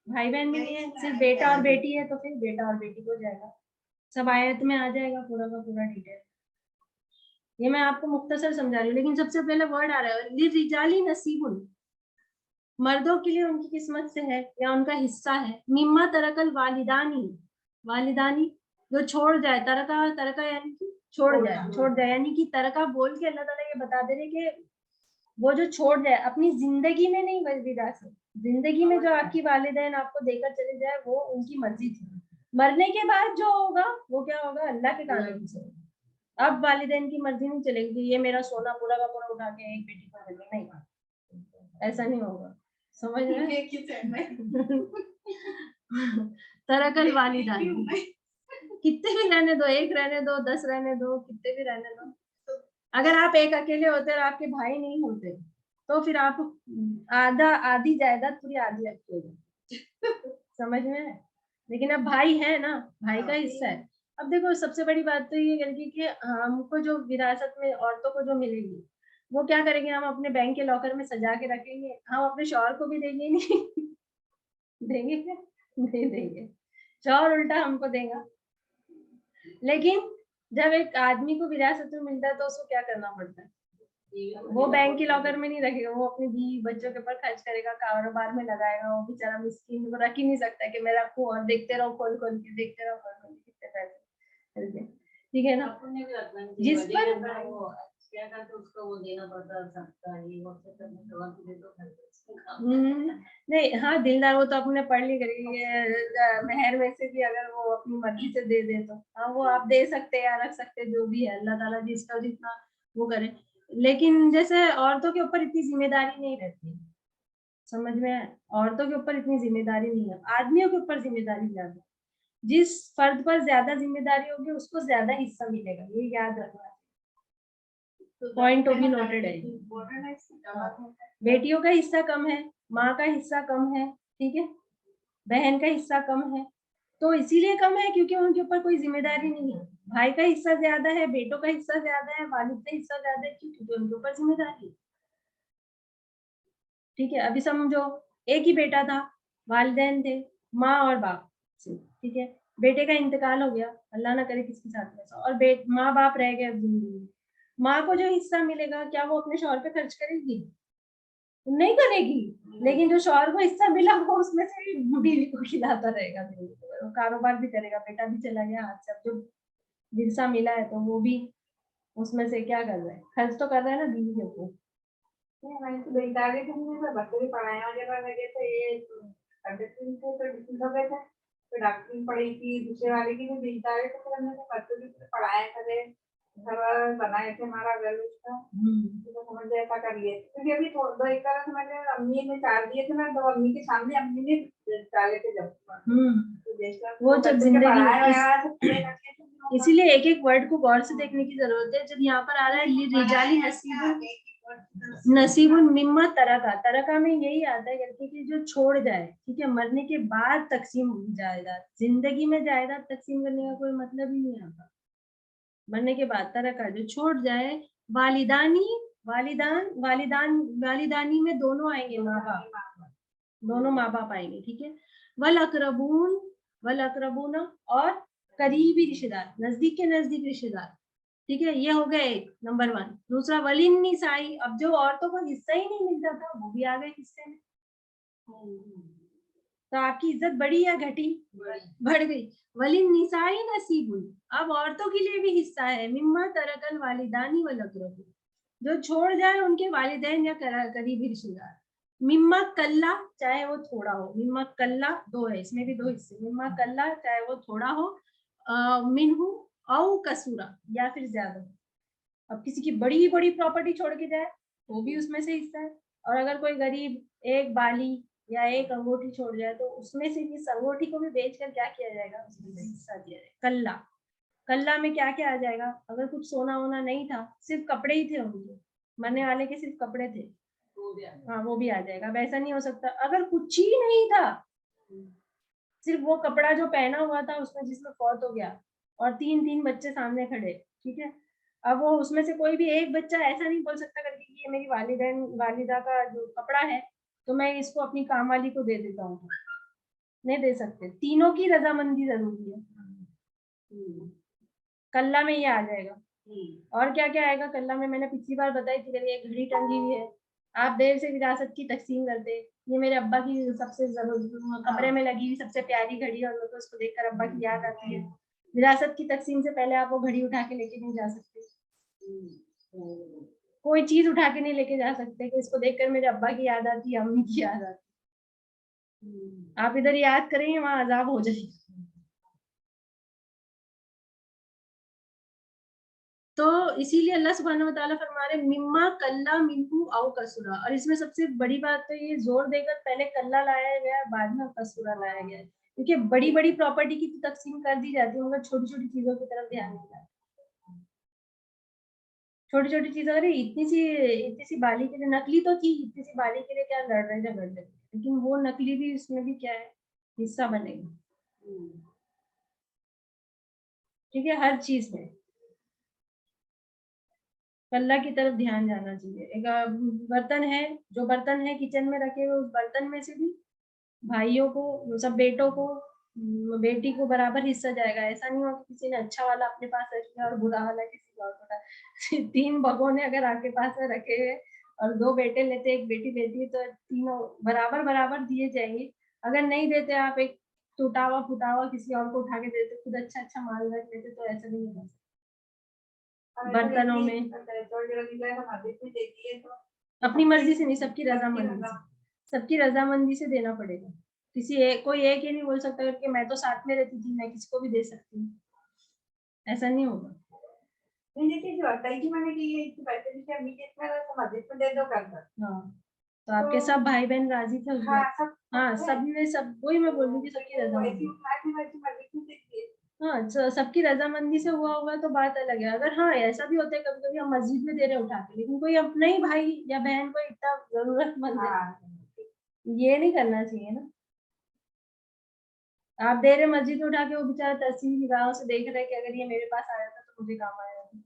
भाई बहन भी नहीं है, सिर्फ बेटा और बेटी है, तो फिर बेटा और बेटी को जाएगा। सब आयत में आ जाएगा पूरा का पूरा डिटेल। ये मैं आपको मुख्तसर समझा रही हूँ, लेकिन सबसे पहले वर्ड आ रहा है लिर्रिजाली नसीबुन, मर्दों के लिए उनकी किस्मत से है या उनका हिस्सा है, मिम्मा तरकल वालिदानी जो छोड़ जाए, तरका यानी कि छोड़ जाए यानी कि तरका बोल के अल्लाह ताला ये बता दे रहे कि वो जो छोड़ जाए अपनी जिंदगी में नहीं, विरासत जिंदगी में जो आपकी वालिदैन आपको देकर चले जाए वो उनकी मर्जी थी, मरने के बाद जो होगा वो क्या होगा, अल्लाह के कानून से। अब वालिदैन की मर्जी नहीं चलेगी, ये मेरा सोना पूरा का पूरा उठा के एक बेटी को देंगे, नहीं, ऐसा नहीं होगा, समझ रहे? तरकल वालिदैन, कितने भी रहने दो, एक रहने दो, 10 रहने दो, कितने भी रहने दो। अगर आप एक अकेले होते और आपके भाई नहीं होते तो फिर आप आधी जायदाद पूरी आधी लगती हो, समझ में? लेकिन अब भाई है ना, भाई का हिस्सा है। अब देखो सबसे बड़ी बात तो ये करके कि हमको जो विरासत में औरतों को जो मिलेगी वो क्या करेंगे, हम अपने बैंक के लॉकर में सजा के रखेंगे, हम अपने शौहर को भी देंगे नहीं देंगे क्या? नहीं देंगे, शौहर उल्टा हमको देगा। लेकिन जब एक आदमी को विरासत में मिलता है तो उसको क्या करना पड़ता है, वो बैंक के लॉकर में नहीं रखेगा, वो अपनी बीवी बच्चों के ऊपर खर्च करेगा, कारोबार में लगाएगा। वो बेचारा मिस्कीन को रख ही नहीं सकता कि मैं रखूं और देखते रहो खोल खोल के, देखते रहो खोल खोल के कितने पैसे, ठीक है ना। जिस पर क्या करते उसको वो देना पड़ता सकता है, वो से करने दवा दे दो नहीं, हाँ दिलदार वो तो अपने पढ़ ली करेगी, मेहर में से भी अगर वो अपनी मर्जी से दे दे तो हाँ वो आप दे सकते हैं या रख सकते हैं, जो भी है अल्लाह ताला जिसका जितना वो करे। लेकिन जैसे औरतों के ऊपर इतनी जिम्मेदारी नहीं रहती, समझ में है? औरतों के ऊपर इतनी जिम्मेदारी नहीं है, आदमियों के ऊपर जिम्मेदारी ज्यादा। जिस फर्द पर ज्यादा जिम्मेदारी होगी उसको ज्यादा हिस्सा मिलेगा, ये याद रखना। पॉइंट टू बी नोटेड है। बेटियों का हिस्सा कम है, माँ का हिस्सा कम है, ठीक है, बहन का हिस्सा कम है, तो इसीलिए कम है क्योंकि उनके ऊपर कोई जिम्मेदारी नहीं है। भाई का हिस्सा ज्यादा है, बेटों का हिस्सा ज्यादा है, वालिद का हिस्सा ज्यादा है, क्योंकि उनके ऊपर जिम्मेदारी है। ठीक है, अभी समझो एक ही बेटा था, वालिदैन थे, माँ और बाप से, ठीक है, बेटे का इंतकाल हो गया, अल्लाह ना करे किसके साथ ऐसा, और माँ बाप रह गए जिंदगी में। माँ को जो हिस्सा मिलेगा क्या वो अपने शौहर पे खर्च करेगी? नहीं करेगी। लेकिन जो शौहर को हिस्सा मिला वो उसमें से बीवी को खिलाता रहेगा, वो कारोबार भी करेगा, बेटा भी चला गया हाथ से, अब जो विरसा मिला है तो वो भी उसमें से क्या कर रहा है, खर्च तो कर रहा है ना बीवी के ऊपर। मैंने तो बेचारे बच्चे भी पढ़ाए वगैरह लगे थे, ये थे तो एडमिशन हो गए थे, फिर डॉक्टरी पढ़ी थी, दूसरे वाले की भी बेचारे थे, फिर हमने बच्चों की पढ़ाए करे, घर बनाए थे, हमारा घर उसका तो समझ ऐसा कर लिए, क्योंकि अभी दो एक तरह से मैंने अम्मी ने चार दिए थे, मैं दो अम्मी के सामने अम्मी ने डाले थे जब वो जब जिंदगी, इसीलिए एक एक वर्ड को गौर से देखने की जरूरत है। जब यहाँ पर आ रहा है रिजाली नसीबुन मिम्मा तरका, तरका में यही आता है करके कि जो छोड़ जाए, ठीक है, मरने के बाद तकसीम होगी जायदाद, जिंदगी में जायदाद तकसीम करने का कोई मतलब ही नहीं आता। मरने के बाद तरका जो छोड़ जाए, वालिदानी, वालिदानी में दोनों आएंगे, माँ बाप, दोनों माँ बाप आएंगे, ठीक है। वल अकरबून और करीबी रिश्तेदार, नजदीक के नजदीक रिश्तेदार, ठीक है, ये हो गया एक नंबर 1। दूसरा वलिन निसाई, अब जो औरतों को हिस्सा ही नहीं मिलता था वो भी आ गए हिस्से में, तो आपकी इज्जत बढ़ी या घटी? बढ़ गई। वलिन निसाई नसीबुन, अब औरतों के लिए भी हिस्सा है, मिम्मा तरकल वालिदानी वल अकरबून, जो छोड़ जाए उनके वालिदैन या करीबी रिश्तेदार। मिम्मा कल्ला, चाहे वो थोड़ा हो, मिम्मा कल्ला दो है, इसमें भी दो हिस्से, मिम्मा कल्ला चाहे वो थोड़ा हो, मिनहु औ कसूरा या फिर ज्यादा। अब किसी की बड़ी बड़ी प्रॉपर्टी छोड़ के जाए वो भी उसमें से हिस्सा है, और अगर कोई गरीब एक बाली या एक अंगूठी छोड़ जाए तो उसमें से इस अंगूठी को भी बेचकर क्या किया जाएगा, उसमें से हिस्सा दिया जाएगा। कल्ला, कल्ला में क्या क्या आ जाएगा, अगर कुछ सोना वोना नहीं था, सिर्फ कपड़े ही थे उनके, मरने वाले के सिर्फ कपड़े थे, हाँ वो भी आ जाएगा। अब ऐसा नहीं हो सकता अगर कुछ ही नहीं था, सिर्फ वो कपड़ा जो पहना हुआ था उसमें जिसमें फौत हो गया और 3 बच्चे सामने खड़े, ठीक है, अब वो उसमें से कोई भी एक बच्चा ऐसा नहीं बोल सकता करके कि ये मेरी वालिदा का जो कपड़ा है तो मैं इसको अपनी काम वाली को दे देता हूँ, नहीं दे सकते, तीनों की रजामंदी जरूरी है। कल्ला में ये आ जाएगा। और क्या क्या आएगा कल्ला में, मैंने पिछली बार बताई थी, एक घड़ी टंगी हुई है, आप देर से विरासत की तकसीम करते, ये मेरे अब्बा की सबसे कमरे में लगी हुई सबसे प्यारी घड़ी है और मेरे को उसको देखकर अब्बा की याद आती है। विरासत की तकसीम से पहले आप वो घड़ी उठा के लेके नहीं जा सकते, कोई चीज उठा के नहीं लेके जा सकते कि इसको देखकर मेरे अब्बा की याद आती है, अम्मी की याद आती है। आप इधर याद करेंगे वहां अजाब हो जाएगा। तो इसीलिए अल्लाह सुब्हानहू व तआला फरमा रहे मिम्मा कल्ला मिन्हु औ कसुरा, और इसमें सबसे बड़ी बात तो ये जोर देकर पहले कल्ला लाया गया बाद में कसुरा लाया गया, क्योंकि बड़ी बड़ी प्रॉपर्टी की तो तकसीम कर दी जाती है मगर छोटी छोटी चीजों की तरफ ध्यान नहीं जाता। छोटी छोटी चीजें, अरे इतनी सी बाली के लिए, नकली तो थी, इतनी सी बाली के लिए क्या लड़ रहे झगड़ रहे, लेकिन वो नकली भी उसमें भी क्या है हिस्सा बनेगा, ठीक है, हर चीज में कल्ला की तरफ ध्यान जाना चाहिए। एक बर्तन है, जो बर्तन है किचन में रखे हुए, उस बर्तन में से भी भाइयों को, सब बेटों को, बेटी को बराबर हिस्सा जाएगा। ऐसा नहीं हो कि किसी ने अच्छा वाला अपने पास रख लिया और बुरा वाला किसी और को 3 भगोने अगर आपके पास में रखे हुए और 2 बेटे लेते एक बेटी लेती है तो तीनों बराबर बराबर दिए जाएंगे। अगर नहीं देते, आप एक टूटा हुआ फूटा हुआ किसी और को उठा के देते, खुद अच्छा अच्छा माल रख लेते, तो ऐसा नहीं होगा। बर्तनों में, अपनी मर्जी से नहीं, सबकी रजामंदी से, सबकी रजामंदी से देना पड़ेगा। कोई एक ये नहीं बोल सकता कि मैं तो साथ में रहती थी, मैं किसी को भी दे सकती हूँ, ऐसा नहीं होगा। हाँ, तो आपके सब भाई बहन राजी थे उसमें? हाँ, सबने, सब, वही मैं बोल रही थी, सबकी रजामंदी। हाँ, सबकी रजामंदी से हुआ होगा तो बात अलग है। अगर हाँ ऐसा भी होता है कभी कभी हम मस्जिद में दे रहे उठा के, लेकिन कोई अपना ही भाई या बहन को इतना जरूरतमंद है, ये नहीं करना चाहिए ना। आप दे रहे मस्जिद में उठा के, वो बेचारा तहसील निगाहों से देख रहे हैं कि अगर ये मेरे पास आया था तो मुझे काम आया था।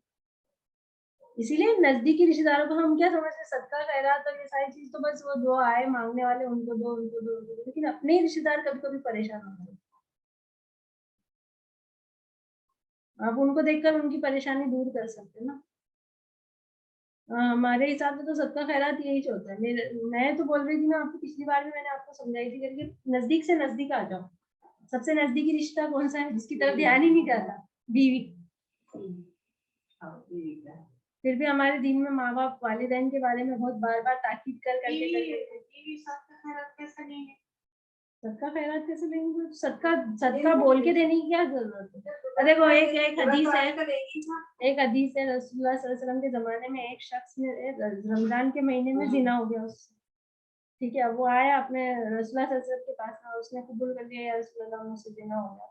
इसीलिए नजदीकी रिश्तेदारों को हम क्या समझते हैं, सदका खैरात और ये सारी चीज तो बस वो जो आए मांगने वाले उनको दो, उनको दो, उनको दो, लेकिन अपने ही रिश्तेदार कभी कभी परेशान होते हैं। आप उनको देखकर उनकी परेशानी दूर कर सकते हैं ना। हमारे हिसाब से तो सदका खैरात यही होता है। मैं तो बोल रही थी ना आपको, पिछली बार भी मैंने आपको समझाई थी करके, नजदीक से नजदीक आ जाओ। सबसे नजदीकी रिश्ता कौन सा है, जिसकी तरफ ध्यान ही नहीं जाता? बीवी। फिर भी हमारे दीन में माँ बाप वालिदैन के बारे में बहुत बार बार ताकीद करके सदका खैरात कैसे लेंगे? सदका सदका बोल के देने की क्या जरूरत है? देखो एक हदीस है, रसूलुल्लाह सल्लल्लाहु अलैहि वसल्लम के जमाने में एक शख्स ने रमजान के महीने में जिना हो गया उससे, ठीक है। वो आया अपने रसूलुल्लाह सल्लल्लाहु अलैहि वसल्लम के पास में, उसने कबूल कर लिया, या रसूलुल्लाह मुझसे जिना हो गया।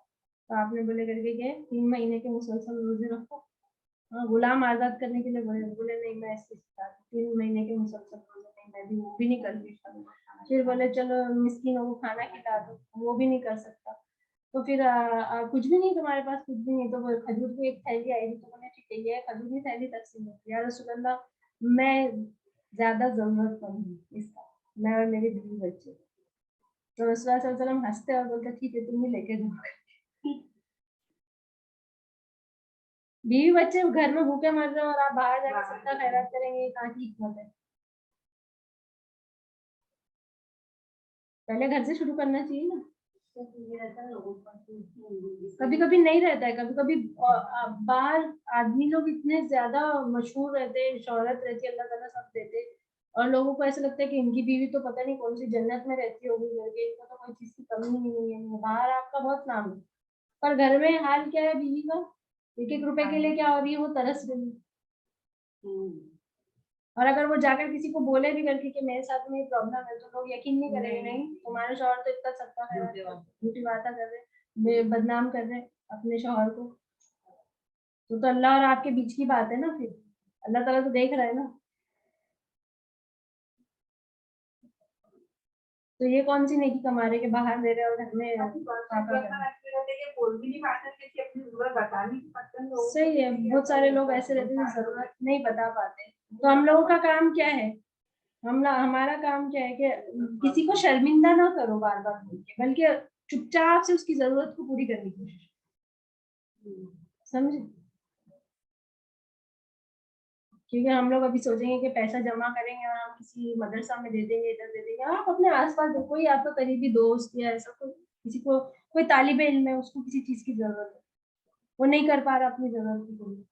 तो आपने बोले करके गए 3 महीने के मुसलसल रोजे रखो। गुलाम आजाद करने के लिए बोले नहीं, मैं ऐसे 3 महीने के मुसलसल रोजे नहीं, मैं भी वो भी नहीं कर सकता। फिर बोले चलो मिस्किनों को खाना खिला दो, वो भी नहीं कर सकता। तो फिर कुछ भी नहीं, तुम्हारे पास कुछ भी नहीं, तो वो खजूर की एक थैली आई थी, तो बोले ठीक है ये खजूर की थैली तकसीम होती है, या रसूलुल्लाह मैं ज्यादा जरूरतमंद हूँ इसका, मैं और मेरे बीवी बच्चे। तो रसूलुल्लाह सल्लल्लाहु अलैहि वसल्लम हंसते और बोलते ठीक है तुम ही लेके जाओ। बीवी बच्चे घर में भूखे मर रहे हो और आप बाहर जाकर सदका खैरात करेंगे, ये कहाँ की हिकमत है? पहले घर से शुरू करना चाहिए ना। कभी कभी नहीं रहता है, कभी कभी बाहर आदमी लोग इतने ज्यादा मशहूर रहते हैं, शोहरत रहती है, अल्लाह ताला सब देते हैं, और लोगों को ऐसा लगता है कि इनकी बीवी तो पता नहीं कौन सी जन्नत में रहती होगी करके, इनको तो कोई चीज की कमी ही नहीं है, बाहर आपका बहुत नाम है, पर घर में हाल क्या है बीवी का? एक एक रुपए के लिए क्या हो रही है, वो तरस रही है। और अगर वो जाकर किसी को बोले भी करके कि मेरे साथ में प्रॉब्लम है, तो लोग यकीन नहीं करेंगे, नहीं तुम्हारे शौहर तो इतना सत्ता है, झूठी बातें कर रहे, बदनाम कर रहे अपने शौहर को। तो अल्लाह और आपके बीच की बात है ना, फिर अल्लाह ताला तो देख रहा है ना। तो ये कौन सी नेकी कमा रहे कि बाहर दे रहे और घर में सही है। बहुत सारे लोग ऐसे रहते हैं जरूरत नहीं बता पाते। तो हम लोगों का काम क्या है, हमारा काम क्या है कि किसी को शर्मिंदा ना करो बार बार बोल के, बल्कि चुपचाप से उसकी जरूरत को पूरी करने की कोशिश, समझे? क्योंकि हम लोग अभी सोचेंगे कि पैसा जमा करेंगे और हम किसी मदरसा में दे देंगे, इधर दे देंगे। आप अपने आसपास देखो, कोई आपका करीबी दोस्त या ऐसा कोई, किसी को, कोई तालिबे इल्म है, उसको किसी चीज की जरूरत है, वो नहीं कर पा रहा अपनी जरूरत की पूरी,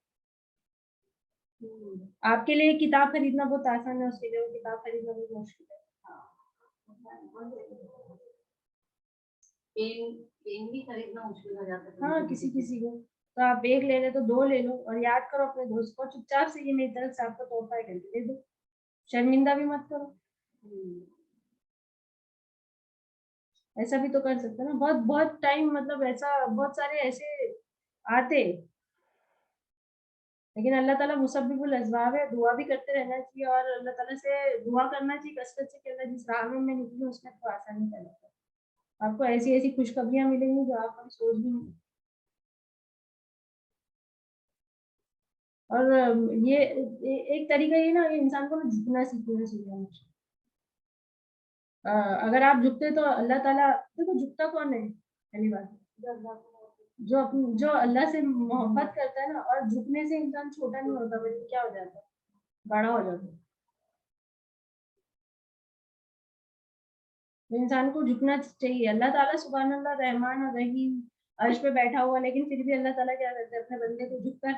आपके लिए किताब खरीदना बहुत आसान है, उसके लिए वो किताब खरीदना बहुत मुश्किल है। पेन भी खरीदना मुश्किल हो जाता है। हाँ, किसी किसी को। तो आप एक ले ले तो 2 ले लो, और याद करो अपने दोस्त को, चुपचाप से ये मेरी तरफ से आपको तोहफा है करके दे दो, शर्मिंदा भी मत करो। ऐसा भी तो कर सकते हैं ना। बहुत बहुत टाइम, मतलब ऐसा बहुत सारे ऐसे आते, लेकिन अल्लाह ताला मुसब्बिबुल अस्बाब है, दुआ भी करते रहना चाहिए, और अल्लाह ताला से दुआ करना चाहिए कसरत से कि अल्लाह जिस राह में मैं निकली उसमें तो आसानी कर दे। आपको ऐसी ऐसी खुशखबरियां मिलेंगी जो आप कभी सोच भी नहीं। और ये एक तरीका ये ना, ये इंसान को ना झुकना सीखना चाहिए हमेशा। अगर आप झुकते तो अल्लाह ताला, देखो झुकता कौन है पहली बात, जो अल्लाह से मोहब्बत करता है ना, और झुकने से इंसान छोटा नहीं होता बल्कि क्या हो जाता है, बड़ा हो जाता है। तो इंसान को झुकना चाहिए। अल्लाह ताला सुभान अल्लाह रहमान और रहीम अर्श पे बैठा हुआ, लेकिन फिर भी अल्लाह ताला क्या करते हैं, अपने बंदे को झुककर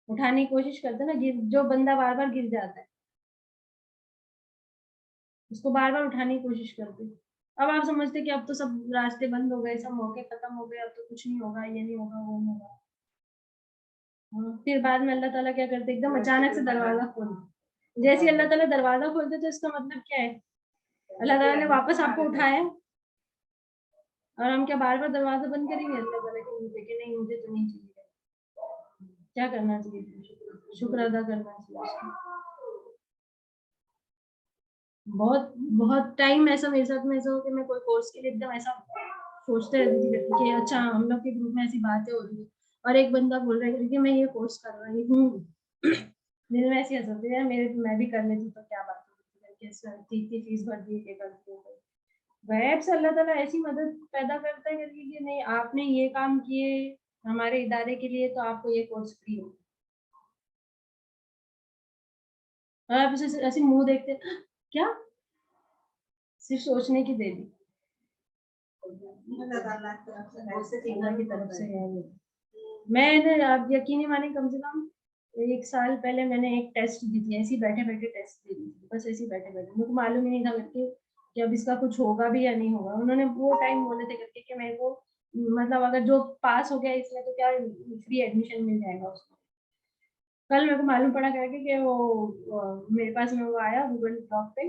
उठाने की कोशिश करते हैं ना, जो बंदा बार बार गिर जाता है उसको बार बार उठाने की कोशिश करते हैं। अब आप समझते कि अब तो सब रास्ते बंद हो गए, सब मौके खत्म हो गए, अब तो कुछ नहीं होगा, ये नहीं होगा, वो नहीं होगा। फिर बाद में अल्लाह ताला क्या करते, एकदम अचानक से दरवाजा खोल दे। जैसे ही अल्लाह ताला दरवाजा खोलते तो इसका मतलब क्या है, अल्लाह ताला ने वापस आपको उठाया और हम क्या बार बार दरवाजा बंद करेंगे अल्लाह ताला के मुंह पे कि नहीं मुझे तो नहीं चाहिए? क्या करना चाहिए? शुक्र अदा करना चाहिए। बहुत बहुत टाइम ऐसा मेरे साथ में ऐसा हो कि मैं कोई कोर्स के लिए एकदम ऐसा सोचते रहती थी कि अच्छा हम लोग के ग्रुप में ऐसी बातें हो रही है और एक बंदा बोल रहा है कि मैं ये कोर्स कर रही हूँ, दिल में ऐसी हंसती है मेरे, मैं भी कर लेती तो क्या बात होती, इतनी फीस भर दी, ये कर दी। गैब से अल्लाह ताला ऐसी मदद पैदा करता है कि नहीं आपने ये काम किए हमारे इदारे के लिए तो आपको ये कोर्स फ्री हो। और आप ऐसे मुंह देखते क्या, सिर्फ सोचने की देरी अल्लाह की तरफ से है। मैंने, आप यकीन नहीं माने, कम से कम 1 साल पहले मैंने एक टेस्ट दी थी, ऐसी बैठे बैठे टेस्ट दी थी, बस ऐसी बैठे बैठे, मुझे मालूम ही नहीं था करके कि अब इसका कुछ होगा भी या नहीं होगा। उन्होंने वो टाइम बोले थे करके कि मेरे को मतलब अगर जो पास हो गया इसमें तो क्या फ्री एडमिशन मिल जाएगा उसको। कल मेरे को मालूम पड़ा करके कि वो मेरे पास में वो आया गूगल डॉक पे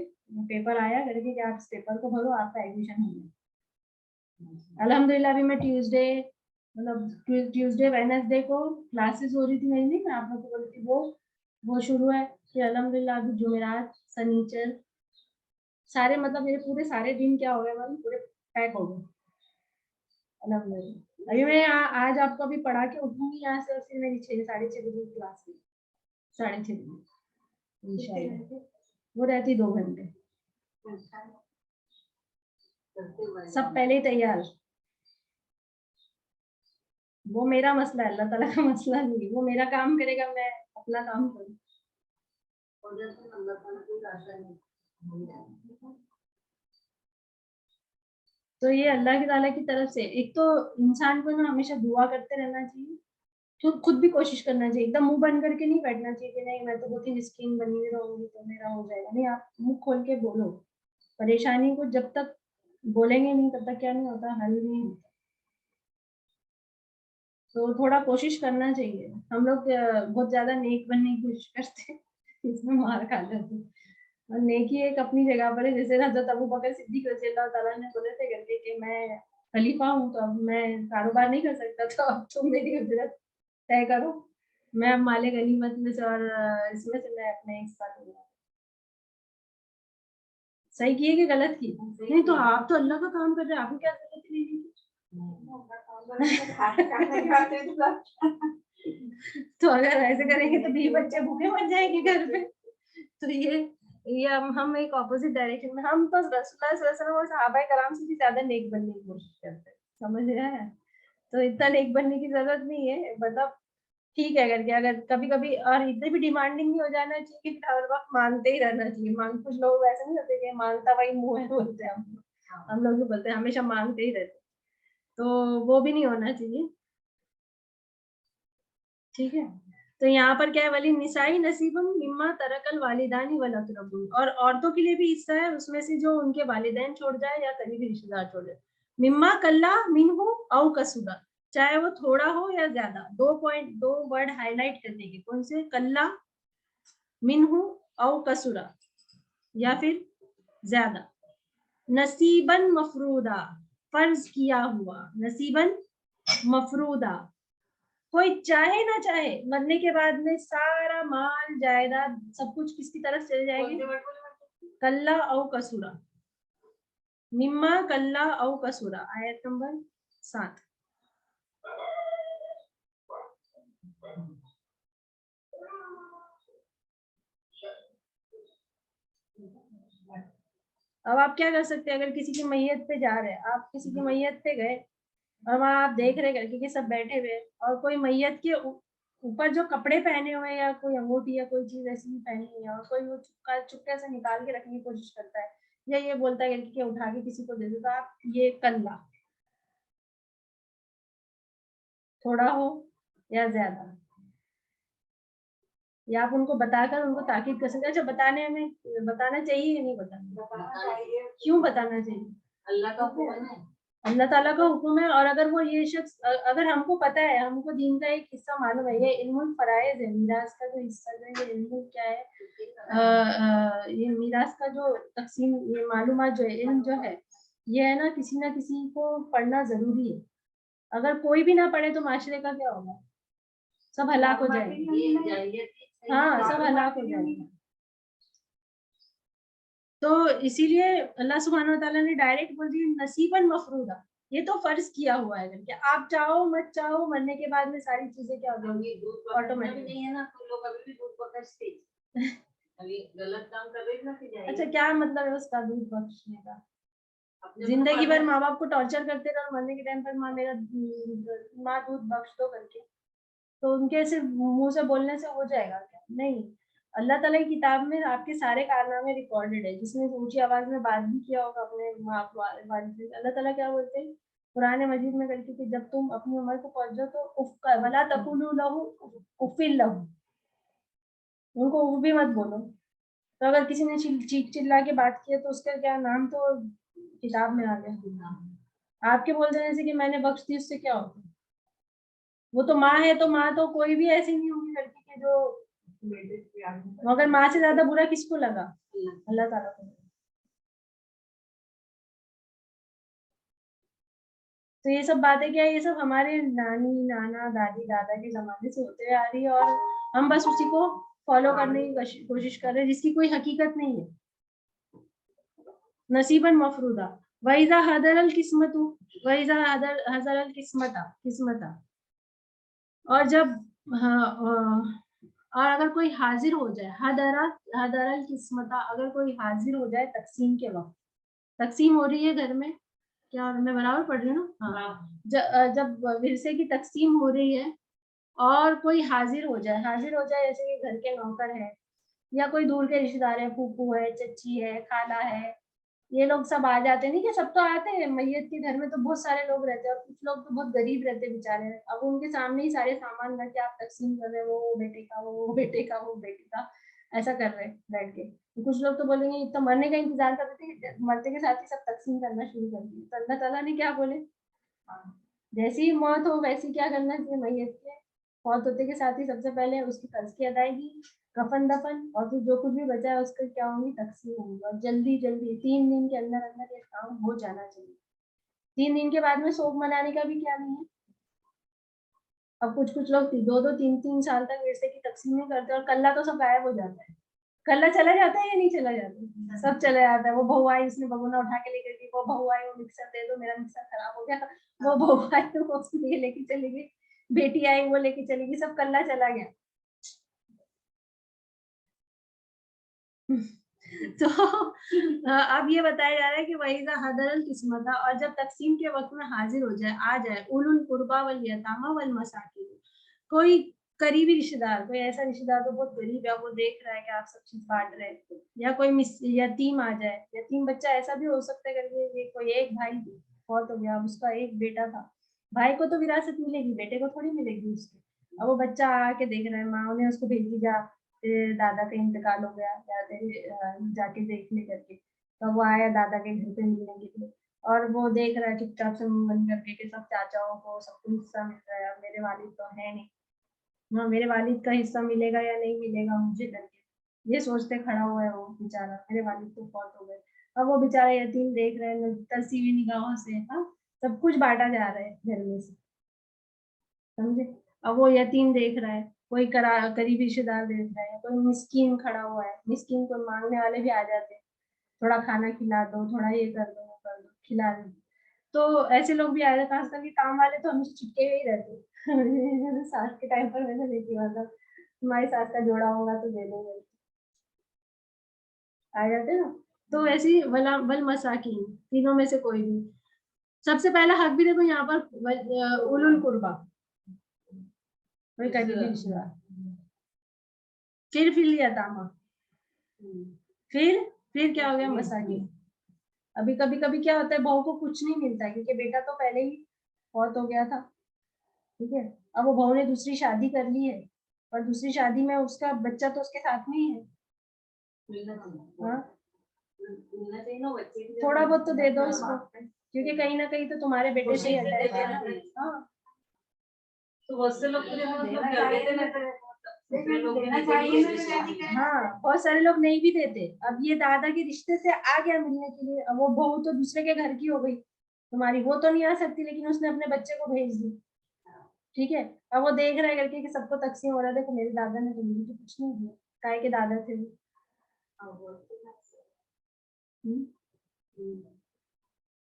पेपर आया करके कि आप इस पेपर को भरो आपका एडमिशन हो गया। अल्हम्दुलिल्लाह अभी मैं ट्यूसडे वेडनेसडे को क्लासेस हो रही थी मेरी, नहीं मैं आप लोग को बोली थी वो शुरू है। फिर अल्हम्दुलिल्लाह अभी जुमेरात शनिचर सारे मतलब मेरे पूरे सारे दिन क्या हो गए मैम, पूरे पैक हो गए अल्हम्दुलिल्लाह। अभी मैं आज आपको अभी पढ़ा के उठूंगी यहाँ से और फिर मेरी 6 साढ़े 6 बजे की क्लास है, 6:30 बजे इंशाल्लाह। वो रहती 2 घंटे, सब पहले ही तैयार। वो मेरा मसला है, अल्लाह ताला का मसला नहीं, वो मेरा काम करेगा, मैं अपना काम करूँ। तो ये अल्लाह की ताला की तरफ से, एक तो इंसान को ना हमेशा दुआ करते रहना चाहिए, तो खुद भी कोशिश करना चाहिए, एकदम मुंह बंद करके नहीं बैठना चाहिए कि नहीं मैं तो बहुत ही मिस्कीन बनी हुई रहूंगी तो मेरा हो जाएगा। नहीं, आप मुंह खोल के बोलो, परेशानी को जब तक बोलेंगे नहीं तब तक क्या नहीं होता, हल नहीं होता। तो थोड़ा कोशिश करना चाहिए। हम लोग बहुत ज्यादा नेक बनने की कोशिश करते हैं, इसमें मार खा जाते हैं। और नेकी एक अपनी जगह पर है, जैसे हज़रत अबू बकर सिद्दीक रज़ियल्लाहु ताला ने बोले थे करके कि मैं खलीफा हूँ तो अब मैं कारोबार नहीं कर सकता, तो अब तुम मेरी उजरत तय करो, मैं अब माले गनीमत में से और इसमें से मैं अपने हिस्सा लूंगा। सही किए कि गलत किए? नहीं तो आप तो अल्लाह का काम कर रहे हैं, आपको क्या जरूरत है लेने की? तो अगर ऐसे करेंगे तो 20 बच्चे भूखे मर जाएंगे घर पे। तो ये हम एक ऑपोजिट डायरेक्शन में, हम तो रसूलुल्लाह सल्लल्लाहु अलैहि वसल्लम और सहाबाए कराम से भी ज्यादा नेक बनने की कोशिश करते हैं, समझ रहे हैं? तो इतना नेक बनने की जरूरत नहीं है, मतलब ठीक है करके, अगर कभी कभी और इतने भी डिमांडिंग नहीं हो जाना चाहिए कि हर वक्त मांगते ही रहना चाहिए। मांग, कुछ लोग वैसे नहीं होते कि मांगता वही मुंह है बोलते हैं, हम लोग भी बोलते हैं हमेशा मांगते ही रहते, तो वो भी नहीं होना चाहिए। ठीक है, तो यहाँ पर क्या है, वली निसाई नसीबम मिम्मा तरकल वालिदानी वल अक़रबून, और औरतों के लिए भी हिस्सा है उसमें से जो उनके वालिदैन छोड़ जाए या करीबी रिश्तेदार छोड़ जाए। मिम्मा कल्ला मिनहु औ कसुरा, चाहे वो थोड़ा हो या ज्यादा। 2 वर्ड हाईलाइट करने के, कौन से? कल्ला, मिनहु औ कसुरा, या फिर ज्यादा। नसीबन मफरूदा, फर्ज किया हुआ, नसीबन मफरूदा, कोई चाहे ना चाहे मरने के बाद में सारा माल जायदाद सब कुछ किसकी तरफ चले जाएगी? कल्ला औ कसूरा, मिम्मा कल्ला औ कसूरा, आयत नंबर 7। अब आप क्या कर सकते हैं, अगर किसी की मैयत पे जा रहे हैं, आप किसी की मैयत पे गए और वहां आप देख रहे करके कि सब बैठे हुए और कोई मैयत के ऊपर जो कपड़े पहने हुए हैं या कोई अंगूठी या कोई चीज ऐसी पहनी है और कोई वो चुपके से निकाल के रखने की कोशिश करता है या ये बोलता है कि उठा के किसी को दे दो, तो आप ये कल्ला, थोड़ा हो या ज्यादा, या आप उनको बताकर उनको ताकीद कर सकते हैं। अच्छा, बताना चाहिए या नहीं बताना? क्यों बताना चाहिए? अल्लाह का हुक्म है, अल्लाह ताला का हुक्म है। और अगर वो ये शख्स अगर हमको पता है, हमको दीन का एक हिस्सा मालूम है, ये इल्मुल फराइज है, मीरास का जो हिस्सा जो ये इल्म क्या है, ये मीरास का जो तकसीम, ये मालूमात जो है, इल्म जो है, ये है ना किसी को पढ़ना जरूरी है। अगर कोई भी ना पढ़े तो माशरे का क्या होगा? सब हलाक हो जाएंगे। हाँ, सब हलाक हो जाएंगे। तो इसीलिए अल्लाह सुब्हानहू व तआला ने डायरेक्ट बोल दिया नसीबन मफरूदा, ये तो फर्ज किया हुआ है कि आप चाहो मत चाहो, मरने के बाद में सारी चीजें क्या हो जाएंगी, ऑटोमेटिक नहीं है ना, तो लोग अभी भी दूध पकड़ते अभी गलत काम कर रही ना कि जाएगी। अच्छा, क्या मतलब है उसका दूध बख्शने का? अपने जिंदगी भर माँ बाप को टॉर्चर करते रहो, मरने के टाइम पर माँ दूध बख्श दो करके, तो उनके सिर्फ मुंह से बोलने से हो जाएगा क्या? नहीं। अल्लाह ताला की किताब में आपके सारे कारनामे रिकॉर्डेड है। जिसने ऊंची आवाज में बात भी किया होगा अपने माँ वालिद से, अल्लाह ताला क्या बोलते हैं कुरान मजीद में करके कि जब तुम अपनी उम्र को पहुंच जाओ तो उफ का वला तकुलू लहू उफिल लहू, उनको उफ भी मत बोलो। तो अगर किसी ने चीख चिल्ला के बात किया तो उसका क्या नाम तो किताब में आ गया। आपके बोल देने से कि मैंने बख्श दी, उससे क्या होता है? वो तो माँ है, तो माँ तो कोई भी ऐसी नहीं होगी लड़की के जो, मगर माँ से ज्यादा बुरा किसको लगा? अल्लाह ताला को। तो ये सब बातें क्या है, ये सब हमारे नानी नाना दादी दादा के जमाने से होते आ रही है, और हम बस उसी को फॉलो करने की कोशिश कर रहे हैं, जिसकी कोई हकीकत नहीं है। नसीबन मफरूदा वैजा हदरल किस्मतु, वैजा हदरल किस्मता, और जब, हाँ, और अगर कोई हाजिर हो जाए, हदरल किस्मता, अगर कोई हाजिर हो जाए तकसीम के वक्त, तकसीम हो रही है घर में, क्या मैं बराबर पढ़ रही हूँ ना? हाँ। जब विरसे की तकसीम हो रही है और कोई हाजिर हो जाए, जैसे कि घर के नौकर है या कोई दूर के रिश्तेदार है, फूफू है, चची है, खाला है, ये लोग सब आ जाते हैं। नहीं कि सब तो आते हैं, मैयत के घर में तो बहुत सारे लोग रहते हैं, और कुछ लोग तो बहुत गरीब रहते हैं बेचारे। अब उनके सामने ही सारे सामान रख के आप तकसीम कर रहे हैं, वो बेटे का, वो बेटे का, वो बेटे का, ऐसा कर रहे हैं बैठ के। तो कुछ लोग तो बोलेंगे तो मरने का इंतजार कर रहे थे, मरते के साथ ही सब तकसीम करना शुरू कर दिया। तो अल्लाह ताला ने क्या बोले, जैसी ही मौत हो वैसी क्या करना चाहिए, मैयत के मौत होते के साथ ही सबसे पहले उसकी कर्ज की अदायगी, कफन दफन, और फिर जो कुछ भी बचा है उसका क्या होगी, तकसीम होगी। और जल्दी जल्दी 3 दिन के अंदर अंदर ये काम हो जाना चाहिए। 3 दिन के बाद में शोक मनाने का भी क्या नहीं है। अब कुछ लोग 2-2, 3-3 साल तक विरसे की तकसीम नहीं करते, और कल्ला तो सब गायब हो जाता है। कल्ला चला जाता है या नहीं चला जाता? सब चला जाता है। वो बहू आई, उसने भगोना उठा के लेकर गई, वो बहू आई, वो मिक्सर दे दो, मेरा मिक्सर खराब हो गया, वो बहू आई तो वो उसके लेके चली गई, बेटी आई वो लेके चली गई, सब कल्ला चला गया। तो अब ये बताया जा रहा है कि वहीदा हदरल किस्मता, और जब तकसीम के वक्त में हाजिर हो जाए, आ जाए, उलुल कुर्बा वल यतामा वल मसाकिन, कोई करीबी रिश्तेदार, कोई ऐसा रिश्तेदार तो बहुत गरीब है, वो देख रहा है कि आप सब चीज बांट रहे हैं, या कोई यतीम आ जाए, यतीम बच्चा ऐसा भी हो सकता है करके, कोई एक भाई बहुत हो गया, उसका एक बेटा था, भाई को तो विरासत मिलेगी, बेटे को थोड़ी मिलेगी उसके। अब वो बच्चा आके देख रहा है, माँ ने उसको भेज दी, जा तेरे दादा का इंतकाल हो गया, या तेरे जाके देख ले करके। तो वो आया दादा के घर पे मिलने के लिए, और वो देख रहा है चुपचाप से मुंह बंद करके कि सब चाचाओं को सबको हिस्सा मिल रहा है, और मेरे वालिद तो है नहीं, हाँ मेरे वालिद का हिस्सा मिलेगा या नहीं मिलेगा मुझे करके, ये सोचते खड़ा हुआ है वो बेचारा, मेरे वालिद तो फौत हो गए। अब वो बेचारा यतीम देख रहे हैं तरसी हुई निगाहों से, हाँ सब कुछ बांटा जा रहा है घर में से, समझे? अब वो यतीम देख रहा है, कोई करीबी रिश्तेदार देख रहा है, कोई मिस्कीन खड़ा हुआ है, मिस्कीन को मांगने वाले भी आ जाते हैं, थोड़ा खाना खिला दो, थोड़ा ये कर दो, वो कर दो, खिला दो। तो ऐसे लोग भी आए थे, खासकर के काम वाले तो हमेशा चिपके हुए ही रहते हैं। सास के टाइम पर मैंने देखी, मतलब तुम्हारी सास का जोड़ा होगा तो दे दो, आ जाते ना। तो ऐसी वल मसाकिन, तीनों में से कोई भी। सबसे पहला हक भी देखो यहाँ पर उलुल कुर्बा, कोई करीबी रिश्तेदार, फिर यतामा, फिर क्या हो गया, मसाकिन। अभी कभी कभी क्या होता है, बहू को कुछ नहीं मिलता है क्योंकि बेटा तो पहले ही बहुत हो गया था, ठीक है। अब वो बहू ने दूसरी शादी कर ली है, और दूसरी शादी में उसका बच्चा तो उसके साथ में ही है। मिलना चाहिए। हाँ, मिलना चाहिए ना बच्चे की। थोड़ा बहुत तो दे दो उसको, क्योंकि कहीं ना कहीं तो तुम्हारे बेटे से ही खुशी से अटैच है देना ना। चाहिए। हाँ, तो बहुत से लोग तो देखो मतलब देना कर देते चाहिए, हैं, दूसरे लोग भी देना नहीं चाहिए देते। ना, तो शादी करें। हाँ, बहुत सारे लोग नहीं भी देते। अब ये दादा के रिश्ते से आ गया मिलने के लिए, अब वो बहू तो दूसरे के घर की हो गई तुम्हारी, वो तो नहीं आ सकती, लेकिन उसने अपने बच्चे को भेज दी। ठीक है, अब वो देख रहा है करके कि सबको तकसीम हो रहा है, देखो मेरे दादा ने तो मुझे तो कुछ नहीं दिया, काय के दादा थे वो।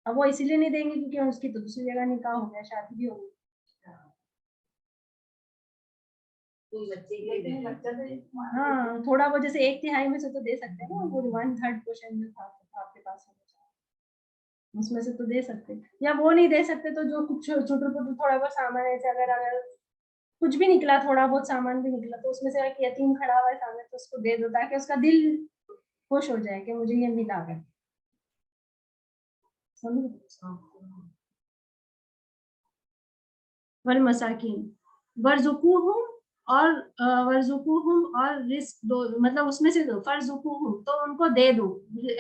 अब वो इसीलिए नहीं देंगे क्योंकि उसकी तो दूसरी जगह निकाह हो गया, शादी भी हो गई। कोई बच्चे के लिए लेकिन देते हैं। बच्चा तो एक मान हाँ, थोड़ा वो जैसे 1/3 में से तो दे सकते हैं ना, वो 1/3 क्वेश्चन जो था आपके पास होना चाहिए, उसमें से तो दे सकते हैं। या वो नहीं दे सकते तो जो कुछ छोटे मोटे थोड़ा बहुत सामान है, जैसे अगर कुछ भी निकला, थोड़ा बहुत सामान भी निकला, तो उसमें से एक यतीम खड़ा हुआ है सामने, तो उसको दे दो, ताकि उसका दिल खुश हो जाए कि मुझे ये मिला है। समझ? वल मसाकिन वर्जुकुहुम, और वर्जुकुहुम और रिस्क दो, मतलब उसमें से दो, फर्जुकुहुम तो उनको दे दो।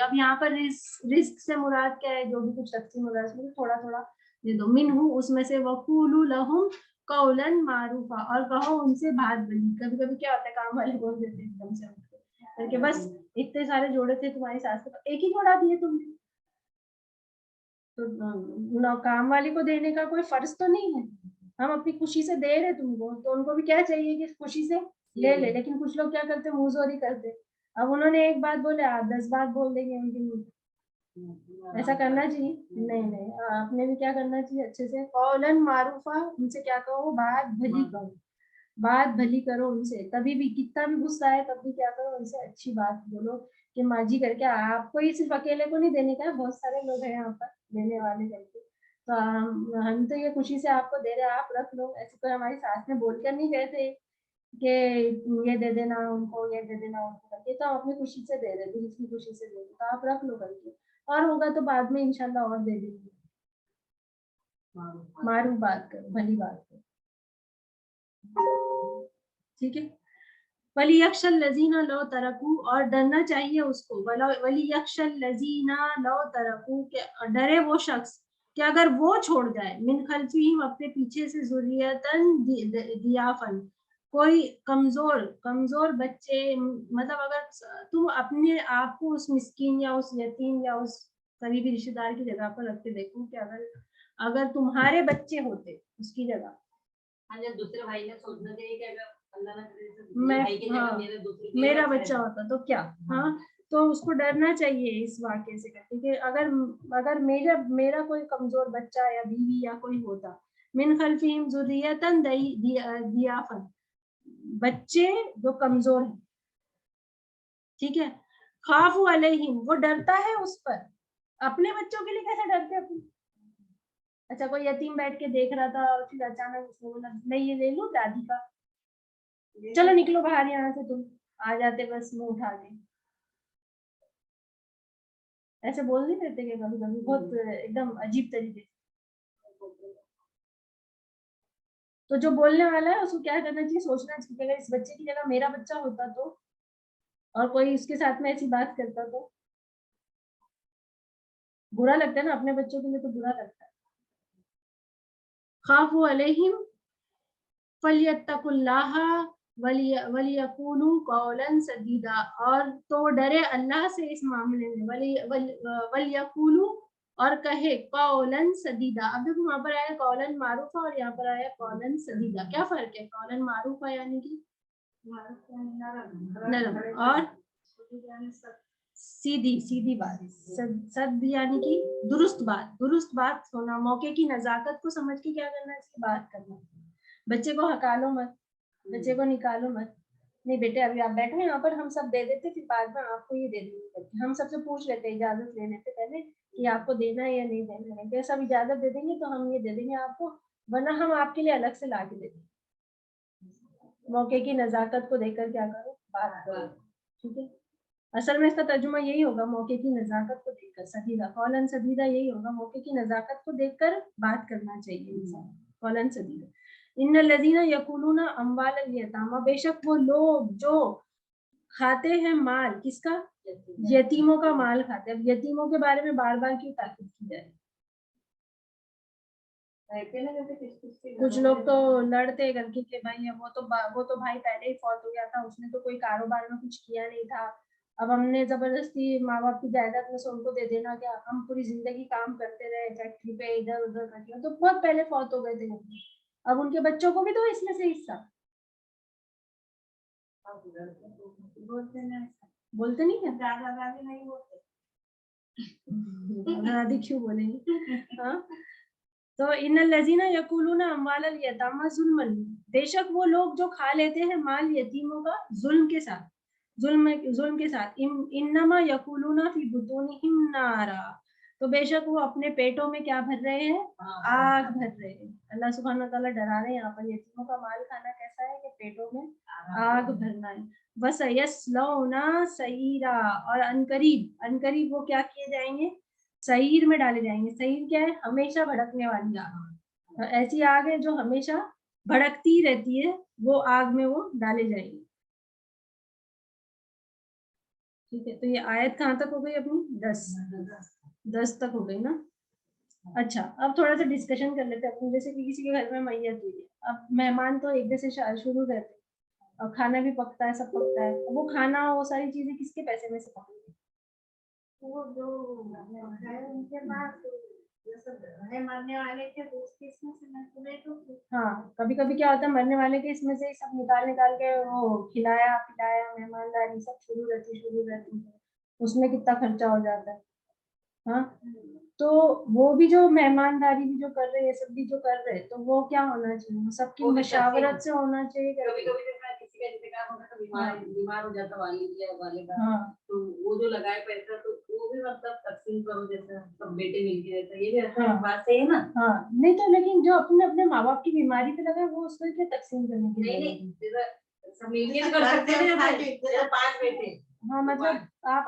अब यहाँ पर रिस्क से मुराद क्या है, जो भी कुछ तकसीम मुराद उसमें थोड़ा थोड़ा दे दो। मिनहु उसमें से, वकूलु लहुम कौलन मारूफा, और कहो उनसे बात भली। कभी कभी क्या होता है, काम वाले बोल देते हैं एकदम से करके, बस इतने सारे जोड़े थे तुम्हारी सास के, तो एक ही जोड़ा दिए तुमने, तो काम वाली को देने का कोई फर्ज तो नहीं है, हम अपनी खुशी से दे रहे तुमको, तो उनको भी क्या चाहिए कि खुशी से ले ले। लेकिन कुछ लोग क्या करते हैं, मुंहजोरी करते। अब उन्होंने एक बात बोले, आप 10 बात बोल देंगे उनके मुंह। ऐसा करना चाहिए? नहीं नहीं, आपने भी क्या करना चाहिए, अच्छे से कौलन मारूफा, उनसे क्या कहो, बात भली करो, बात भली करो उनसे। कभी भी कितना भी गुस्सा है, तब भी क्या करो, उनसे अच्छी बात बोलो कि माँ जी करके। आपको ही सिर्फ अकेले को नहीं देने का है, बहुत सारे लोग हैं यहाँ पर देने वाले करके, तो हम तो ये खुशी से आपको दे रहे हैं, आप रख लो। ऐसे कोई हमारी सास ने बोलकर नहीं गए थे कि ये दे देना उनको, ये दे देना उनको करके, तो हम अपनी खुशी से दे रहे, दिल की खुशी से दे रहे, तो आप रख लो करके, और होगा तो बाद में इंशाल्लाह और दे देंगे। मारूफ बात करो, भली बात करो, ठीक है। वली यक्षल लजीना लो तरकू, और डरना चाहिए उसको, वली यक्षल लजीना लो तरकू, के डरे वो शख्स कि अगर वो छोड़ जाए, मिन खल्फिहिम अपने पीछे से, जुर्रियतन दियाफन कोई कमजोर कमजोर बच्चे, मतलब अगर तुम अपने आप को उस मिस्कीन या उस यतीम या उस करीबी रिश्तेदार की जगह पर रख के देखो कि अगर अगर तुम्हारे बच्चे होते उसकी जगह, दूसरे भाई ने सोचना चाहिए कि अगर अल्लाह ना करे मैं भाई की जगह हाँ, मेरा बच्चा होता तो क्या, हाँ, तो उसको डरना चाहिए इस वाक्य से करके कि अगर अगर मेरा कोई कमजोर बच्चा या बीवी या कोई होता, मिन खल्फिहिम जुर्रियतन दियाफन, बच्चे जो कमजोर हैं, ठीक है, खाफू अलैहिम, वो डरता है उस पर। अपने बच्चों के लिए कैसे डरते अपन? अच्छा, कोई यतीम बैठ के देख रहा था और फिर अचानक उसने बोला मैं ये ले लूं दादी का, चलो निकलो बाहर यहाँ से, तुम आ जाते बस मुंह उठा के, ऐसे बोल नहीं देते कि कभी कभी बहुत एकदम अजीब तरीके से। तो जो बोलने वाला है उसको क्या करना चाहिए, सोचना चाहिए कि अगर इस बच्चे की जगह मेरा बच्चा होता तो, और कोई उसके साथ में ऐसी बात करता तो बुरा लगता है ना, अपने बच्चों के लिए तो बुरा लगता है। खाफू अलैहिम फलियत्तकुल्लाह वलियकूलू कौलन सदीदा, और तो डरे अल्लाह से इस मामले में, वलियकूलू, और कहे कौलन सदीदा। अब देखो वहां पर आया कौलन मारूफा और यहाँ पर आया कौलन सदीदा, क्या फर्क है? कौलन मारूफा यानी कि नरम, और सीधी सीधी बात, सद यानी कि दुरुस्त बात होना, मौके की नजाकत को समझ के क्या करना चाहिए, बात करना। बच्चे को हकालो मत, बच्चे को निकालो मत, नहीं बेटे अभी आप बैठो यहाँ पर, हम सब दे देते, फिर बाद में आपको ये दे देंगे करके, हम सबसे पूछ लेते, इजाजत ले लेते पहले कि आपको देना है या नहीं देना है, सब इजाजत दे देंगे तो हम ये दे देंगे आपको, वरना हम आपके लिए अलग से ला के दे देंगे। मौके की नजाकत को देखकर क्या करो, बात करो, ठीक है। असल में इसका तर्जुमा यही होगा, मौके की नजाकत को देखकर, सदीदा, कौलन सदीदा यही होगा, मौके की नजाकत को देखकर बात करना चाहिए इंसान, कौलन सदीदा। इन्नल्लज़ीना यकुलूना अम्वालल यतामा, बेशक वो लोग जो खाते हैं माल किसका, यतीमों का माल खाते हैं। अब यतीमों के बारे में बार बार क्यों ताकीद की जाए? कुछ लोग तो लड़ते करके कि भाई वो तो भाई पहले ही फौत हो गया था, उसने तो कोई कारोबार में कुछ किया नहीं था, अब हमने जबरदस्ती माँ बाप की जायदाद में से उनको दे देना क्या, हम पूरी जिंदगी काम करते रहे फैक्ट्री पे इधर उधर करके, तो बहुत पहले फौत हो गए थे, अब उनके बच्चों को भी तो इसमें से हिस्सा। बोलते नहीं है, दादा दादी नहीं बोलते। दादी क्यों बोलेंगे? हाँ, तो इन्नल्लज़ीना यकुलूना अम्वालल यतामा जुल्मन, बेशक वो लोग जो खा लेते हैं माल यतीमों का जुल्म के साथ, जुल्म के साथ, इन्नमा यकुलूना फी बुतूनिहिम नारा, तो बेशक वो अपने पेटों में क्या भर रहे हैं, आग भर रहे हैं। अल्लाह सुब्हानहू व तआला डरा रहे हैं यहाँ पर, यतीमों का माल खाना कैसा है कि पेटों में आग भरना है। वसयस्लौना सईरा, और अनकरीब वो क्या किए जाएंगे, सईर में डाले जाएंगे। सईर क्या है, हमेशा भड़कने वाली आग, ऐसी आग है जो हमेशा भड़कती रहती है, वो आग में वो डाले जाएंगे। ठीक है, तो ये आयत कहाँ तक हो गई अपनी, 10 तक हो गई ना। अच्छा, अब थोड़ा सा डिस्कशन कर लेते हैं अपनी, जैसे कि किसी के घर में मैयत हुई है, अब मेहमान तो एक दिन से शुरू रहते हैं, और खाना भी पकता है, सब पकता है, वो खाना वो सारी चीजें किसके पैसे में से पकती है? वो जो है उनके पास है मरने वाले के तो उसके इसमें से मैं तो नहीं तो। हाँ, कभी कभी क्या होता है, मरने वाले के इसमें से सब निकाल के वो खिलाया पिलाया, मेहमानदारी सब शुरू रहती है, उसमें कितना खर्चा हो जाता है। हाँ, तो वो भी जो मेहमानदारी भी जो कर रहे हैं, सब भी जो कर रहे हैं, तो वो क्या होना चाहिए, सबकी मशावरत से होना चाहिए। कभी कभी किसी का इंतकाल होगा तो बीमार हो जाता वाले का, हाँ, तो वो जो लगाए पैसा तो वो भी मतलब तकसीम करो, जैसे सब बेटे मिलके रहता, ये भी अच्छा बात सही है ना। हाँ, नहीं तो लेकिन जो अपने अपने माँ बाप की बीमारी पे लगा वो उसको क्या तकसीम करने की नहीं सब मिलके कर सकते हैं, 5 बेटे। हाँ, मतलब आप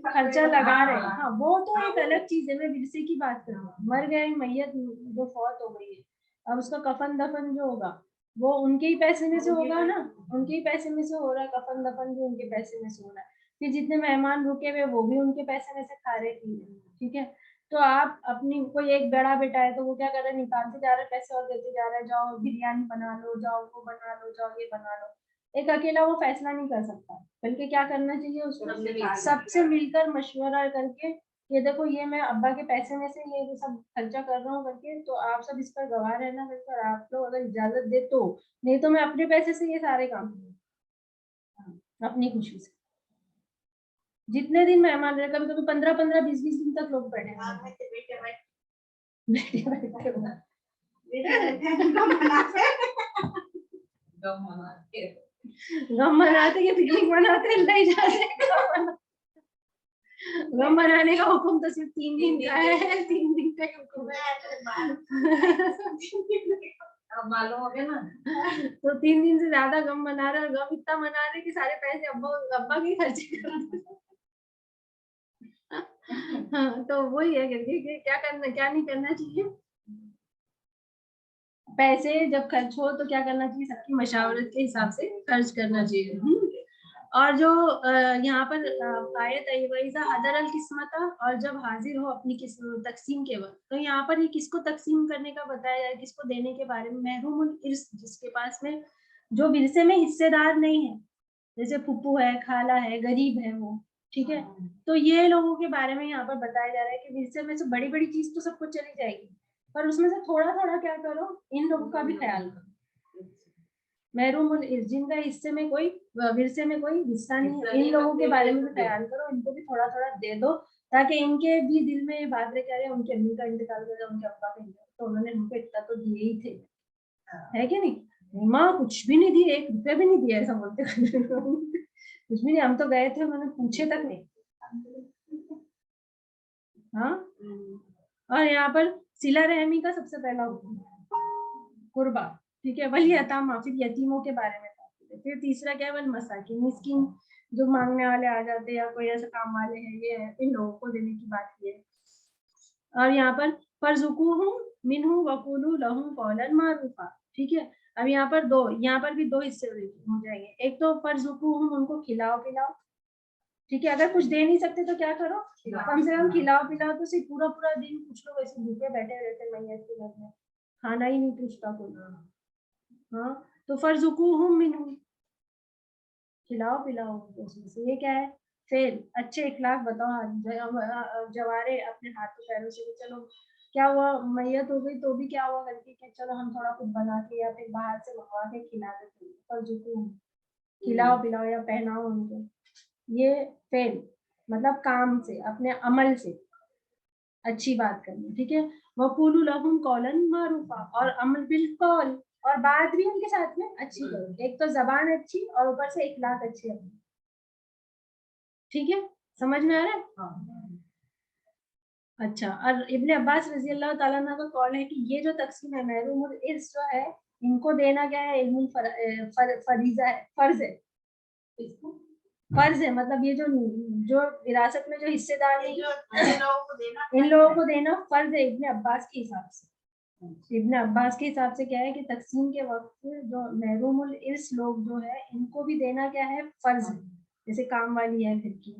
खर्चा लगा रहे हैं, हाँ वो तो एक अलग चीज है, मैं विरसे की बात कर रही हूँ। मर गए मैयत जो फौत हो गई है, अब उसका कफन दफन जो होगा वो उनके ही पैसे में से होगा ना, उनके ही पैसे में से हो रहा है, कफन दफन भी उनके पैसे में से हो रहा है, फिर जितने मेहमान रुके हुए वो भी उनके पैसे में से खा रहे पी रहे। ठीक है, तो आप अपनी कोई एक बड़ा बेटा है तो वो क्या कर रहा है, निकालते जा रहा है पैसे और देते जा रहा है, जाओ बिरयानी बना लो, जाओ वो बना लो, जाओ ये बना लो। एक अकेला वो फैसला नहीं कर सकता, बल्कि क्या करना चाहिए उसको, सबसे मिलकर मशवरा करके, ये देखो ये मैं अब्बा के पैसे में से ये सब खर्चा कर रहा हूँ करके, तो आप सब इस पर गवाह रहना करके, आप लोग अगर इजाजत दे तो, नहीं तो मैं अपने पैसे से ये सारे काम अपनी खुशी से, जितने दिन मेहमान रहे, कभी कभी 15-15 20-20 दिन तक लोग बैठे गम मनाते कि पिकनिक मनाते, नहीं जाते गम मनाने का हुक्म तो सिर्फ 3 दिन का है, 3 दिन का हुक्म है। अब मालूम हो गया ना, तो 3 दिन से ज्यादा गम मना रहे, और गम इतना मना रहे कि सारे पैसे अब्बा के खर्चे कर रहे। हाँ, तो वही है कि क्या करना क्या नहीं करना चाहिए, पैसे जब खर्च हो तो क्या करना चाहिए, सबकी मशावरत के हिसाब से खर्च करना चाहिए। और जो यहाँ पर आयत आई वैसा हदर अल किस्मत, और जब हाजिर हो अपनी तकसीम के वक्त, तो यहाँ पर ये किसको तकसीम करने का बताया जाए, किसको देने के बारे में, महरूमुल इर्स, जिसके पास में जो विरसे में हिस्सेदार नहीं है, जैसे फुप्पू है, खाला है, गरीब है वो, ठीक है, तो ये लोगों के बारे में यहाँ पर बताया जा रहा है कि विरसे में से बड़ी बड़ी चीज तो सबको चली जाएगी, पर उसमें से थोड़ा थोड़ा क्या करो, इन लोगों का भी ख्याल करो। महरूमुल इर्स, जिनका हिस्से में कोई विरसे में कोई हिस्सा नहीं है, इन लोगों के बारे में भी ख्याल करो, इनको भी थोड़ा थोड़ा दे दो, ताकि इनके भी दिल में ये बात रह के, उनके अम्मी का इंतकाल कर, उनके अब्बा का इंतकाल, तो उन्होंने हमको इतना तो दिए ही थे, है कि नहीं, माँ कुछ भी नहीं दिए, 1 रुपया भी नहीं दिया, ऐसा बोलते कुछ भी नहीं, हम तो गए थे, उन्होंने पूछे तक नहीं। हाँ, और यहाँ पर सिला रहमी का सबसे पहला कुर्बा, ठीक है, वही यतामा, फिर यतीमों के बारे में बात है, फिर तीसरा क्या है, वल मसाकिन, मिस्किन जो मांगने वाले आ जाते हैं या कोई ऐसे काम वाले हैं, ये है, इन लोगों को देने की बात की है। और यहाँ पर फरजुकूहुम मिनहु वकुलू लहुम कौलन मारूफा, ठीक है, अब यहाँ पर भी दो हिस्से हो जाएंगे। एक तो फर्जुकुहुम, उनको खिलाओ पिलाओ, ठीक है। अगर कुछ दे नहीं सकते तो क्या करो, कम से कम खिलाओ पिलाओ। तो सिर्फ पूरा पूरा दिन कुछ लोग ऐसे भूखे बैठे रहते मैयत के घर में, खाना ही नहीं पूछता कोई। हाँ, तो फर्जुकुहुम मिन्हु, खिलाओ पिलाओ उसमें से। ये क्या है, फिर अच्छे इखलाक बताओ, जवारे अपने हाथों पैरों से। चलो क्या हुआ, मैयत हो गई तो भी क्या हुआ करके कि चलो हम थोड़ा कुछ बना के या फिर बाहर से मंगवा के खिला देते हैं। फर्जुकुहुम, खिलाओ पिलाओ या पहनाओ उनको। ये फेल मतलब काम से, अपने अमल से अच्छी बात करनी, ठीक है। वक़ूलू लहुम कौलन मारूफा, और अमल बिल कौल, और बात भी उनके साथ में अच्छी करो। एक तो जबान अच्छी और ऊपर से इखलाक अच्छी अपनी, ठीक है। समझ में आ रहा है? अच्छा, और इब्ने अब्बास रजी अल्लाह ताला अन्हु का कौल है कि ये जो तकसीम है महरूमुल इर्स जो है, इनको देना क्या है, इल्मुल फरीजा है, फर्ज है। फर्ज है मतलब ये जो विरासत में जो हिस्सेदार है इन लोगों को देना फर्ज है इब्ने अब्बास के हिसाब से। इब्ने अब्बास के हिसाब से क्या है कि तकसीम के वक्त जो महरूमुल इर्स लोग जो है इनको भी देना क्या है, फर्ज है। जैसे काम वाली है घर की,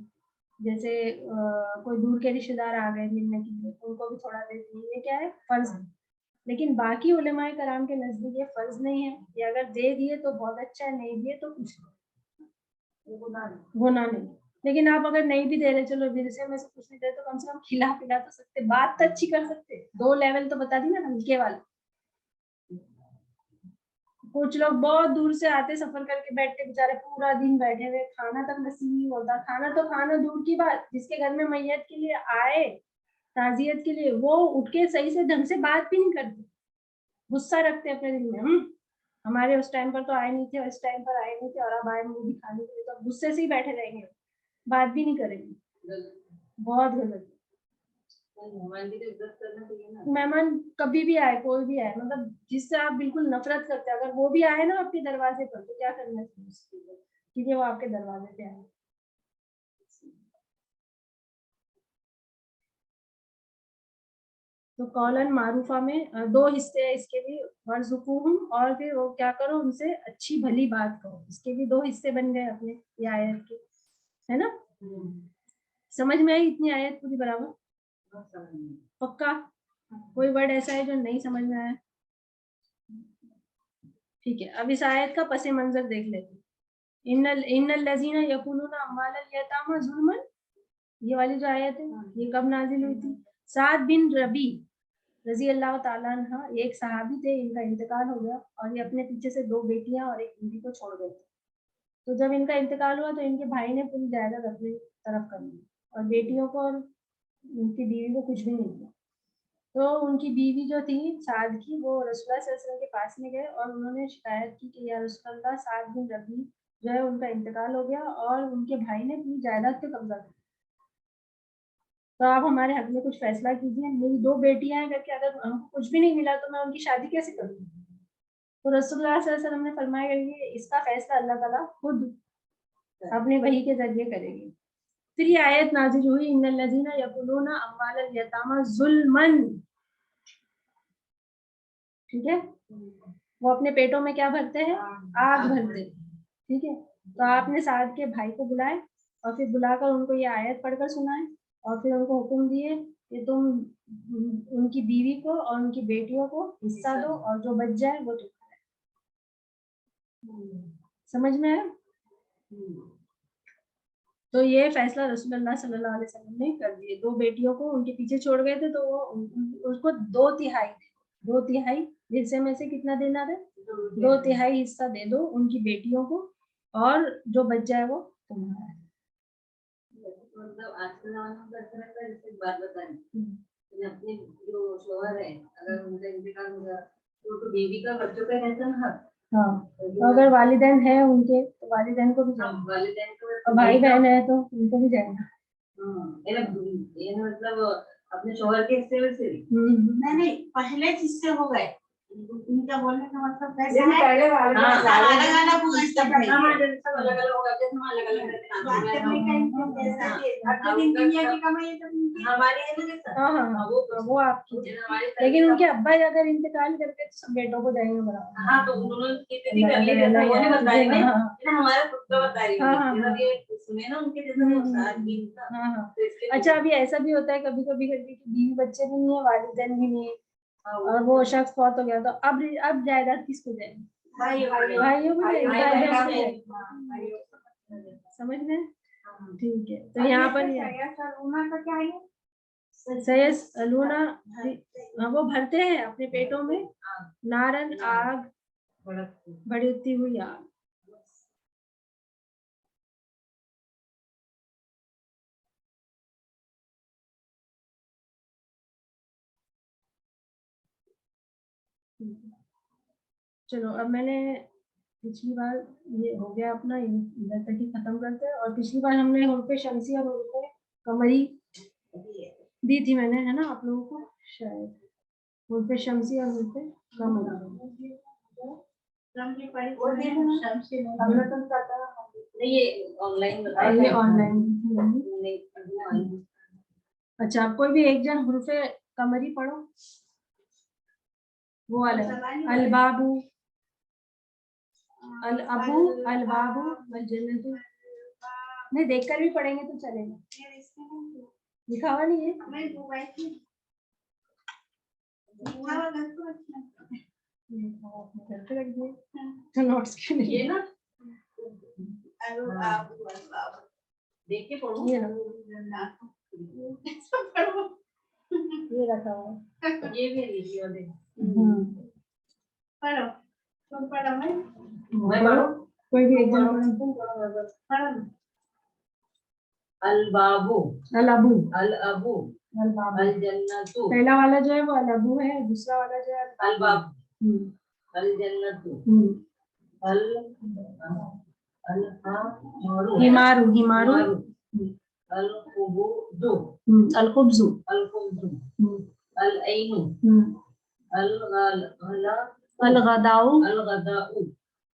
जैसे कोई दूर के रिश्तेदार आ गए मिलने के लिए, उनको भी थोड़ा देती है, ये क्या है, फर्ज है। लेकिन बाकी उलेमाए कराम के नजदीक ये फर्ज नहीं है। ये अगर दे दिए तो बहुत अच्छा है, नहीं दिए तो कुछ गुनाह नहीं। लेकिन आप अगर नहीं भी दे रहे, चलो विरसे में से कुछ नहीं दे, तो कम से कम खिला पिला तो सकते, बात तो अच्छी कर सकते। 2 लेवल तो बता दी ना हल्के वाले। कुछ लोग बहुत दूर से आते, सफर करके बैठते, बेचारे पूरा दिन बैठे हुए, खाना तक नसीब नहीं होता। खाना दूर की बात, जिसके घर में मैयत के लिए आए, ताजियत के लिए, वो उठ के सही से ढंग से बात भी नहीं करते, गुस्सा रखते अपने दिल में। हमारे उस टाइम पर तो आए नहीं थे, और इस टाइम पर आए नहीं थे, और अब आए मुंह दिखाने के लिए, तो गुस्से से ही बैठे रहेंगे, बात भी नहीं करेंगे। बहुत गलत। मेहमान कभी भी आए, कोई भी आए, मतलब जिससे आप बिल्कुल नफरत करते हैं, अगर वो भी आए ना आपके दरवाजे पर, तो क्या करना चाहिए, क्योंकि वो आपके दरवाजे पे आए। तो कौलन मारूफा में 2 हिस्से हैं इसके भी, वर्जुकुहुम, और फिर वो क्या करो, उनसे अच्छी भली बात करो। इसके भी 2 हिस्से बन गए अपने ये आयत के, है ना। समझ में आई इतनी आयत पूरी बराबर? पक्का? कोई वर्ड ऐसा है जो नहीं समझ में आया? ठीक है, अब इस आयत का पसे मंजर देख लेते हैं। इन्नल लजीना यकुलूना अम्वालल यतामा जुल्मन, ये वाली जो आयत है ये कब नाजिल हुई थी? साद बिन रबी रजी अल्लाह ताला अन्हा, ये एक सहाबी थे, इनका इंतकाल हो गया, और ये अपने पीछे से 2 बेटियां और एक बीवी को छोड़ गए थे। तो जब इनका इंतकाल हुआ तो इनके भाई ने पूरी जायदाद अपनी तरफ कर ली, और बेटियों को और उनकी बीवी को कुछ भी नहीं दिया। तो उनकी बीवी जो थी साद की, वो रसूलुल्लाह सल्लल्लाहु अलैहि वसल्लम के पास में गए और उन्होंने शिकायत की कि या रसूलुल्लाह, साद बिन रबी जो है उनका इंतकाल हो गया और उनके भाई ने पूरी जायदाद पे कब्जा कर, तो आप हमारे हक में कुछ फैसला कीजिए। मेरी 2 बेटियां हैं करके, अगर हमको कुछ भी नहीं मिला तो मैं उनकी शादी कैसे करूँ? तो रसूलुल्लाह सल्लल्लाहु अलैहि वसल्लम ने फरमाया कि इसका फैसला अल्लाह ताला खुद अपने वही के जरिए करेंगे। फिर ये आयत नाजिल हुई, इन्नल लजीना यकुलूना अम्वालल यतामा जुल्मन, ठीक है। वो अपने पेटों में क्या भरते हैं, आग भरते, ठीक है। तो आपने साद के भाई को बुलाए और फिर बुलाकर उनको ये आयत पढ़कर सुनाए, और फिर उनको हुक्म दिए कि तुम उनकी बीवी को और उनकी बेटियों को हिस्सा दो, और जो बच जाए वो तुम्हारा। समझ में आया? तो ये फैसला रसूलुल्लाह सल्लल्लाहु अलैहि वसल्लम ने कर दिए। 2 बेटियों को उनके पीछे छोड़ गए थे, तो वो उसको 2/3 हिस्से में से कितना देना था, 2/3 हिस्सा दे दो उनकी बेटियों को, और जो बच जाए वो तुम्हारा है। मतलब आज के जमाने में ऐसा लगता है, जैसे बात बतानी अपने जो शोहर है, अगर उनका इंतकाल हो गया तो बीवी का बच्चों का रहता है ना। हाँ, तो अगर वालिदैन है उनके तो वालिदैन को भी जाएगा, वालिदैन को, और भाई बहन है तो उनको भी जाएगा। ये मतलब अपने शोहर के हिस्से में से नहीं, पहले हिस्से हो गए, इनका बोलने का मतलब कैसा लेकिन है? पहले वाले हाँ, अलग अलग सब अलग सब अलग अलग होगा, जैसे हम अलग अलग रहते हैं। बात करने का इनका कैसा है? अब हाँ, लेकिन उनका दुनिया की कमाई तो इनकी हमारी है ना जैसा हाँ हाँ हाँ, वो आपकी। जैसे हमारे लेकिन उनके अब्बा अगर इंतकाल करते तो सब बेटों को जाएंगे बराबर। हाँ तो उन्होंने खेती कर ली जैसा वो नहीं बता रही मैं, हाँ ये ना हमारा खुद का बता रही हाँ, हूँ, हाँ, जैसा हाँ। ये सुने ना उनके जैसा वो सादगी था, हाँ हाँ। तो इसके अच्छा, अभी ऐसा भी होता है कभी कभी करके कि बीवी बच्चे भी नहीं है, वालिदैन भी नहीं है, हाँ, और वो शख्स फौत हो गया, तो अब जायदाद किसको जाएगी? भाइयों को जाएगी, भाई बहन को जाएगी। समझ में? ठीक है, तो यहाँ पर लूना का क्या है? सयस लूना, वो भरते हैं अपने पेटों में नारन, आग, बढ़ती हुई आग। चलो, अब मैंने पिछली बार ये हो गया अपना, इधर तक ही खत्म करते हैं। और पिछली बार हमने हुर्फ़े शमसी और हुर्फ़े कमरी दी थी मैंने, है ना आप लोगों को शायद, हुर्फ़े शमसी और हुर्फ़े कमरी। नहीं ये ऑनलाइन ये ऑनलाइन। अच्छा, कोई भी एक जन हुर्फ़े कमरी पढ़ो, वो वाला अल बाबू, अल अबू, अल बाबू, अल जन्नतु। नहीं, देखकर भी पढ़ेंगे तो चलेगा, लिखा हुआ नहीं है। घर पे रख दिए तो नोट्स के लिए। ये ना देख के पढ़ो, ये रखा हुआ है। ये भी लीजिए वाले पढ़ो, तुम पढ़ो मैं पढ़ो, कोई भी एक जन अल बाबू, अल अबू, अल अबू, अल बाबू। अल जन्नतु, पहला वाला जो है वो अल अबू है, दूसरा वाला जो है अल बाबू, अल जन्नतु, अल अल हिमारू, हिमारू, अल खुबुजु, अल खुब्जु, अल खुबुजु, अल ऐनु, अल गला, अल गदाऊ, अल गदाउ,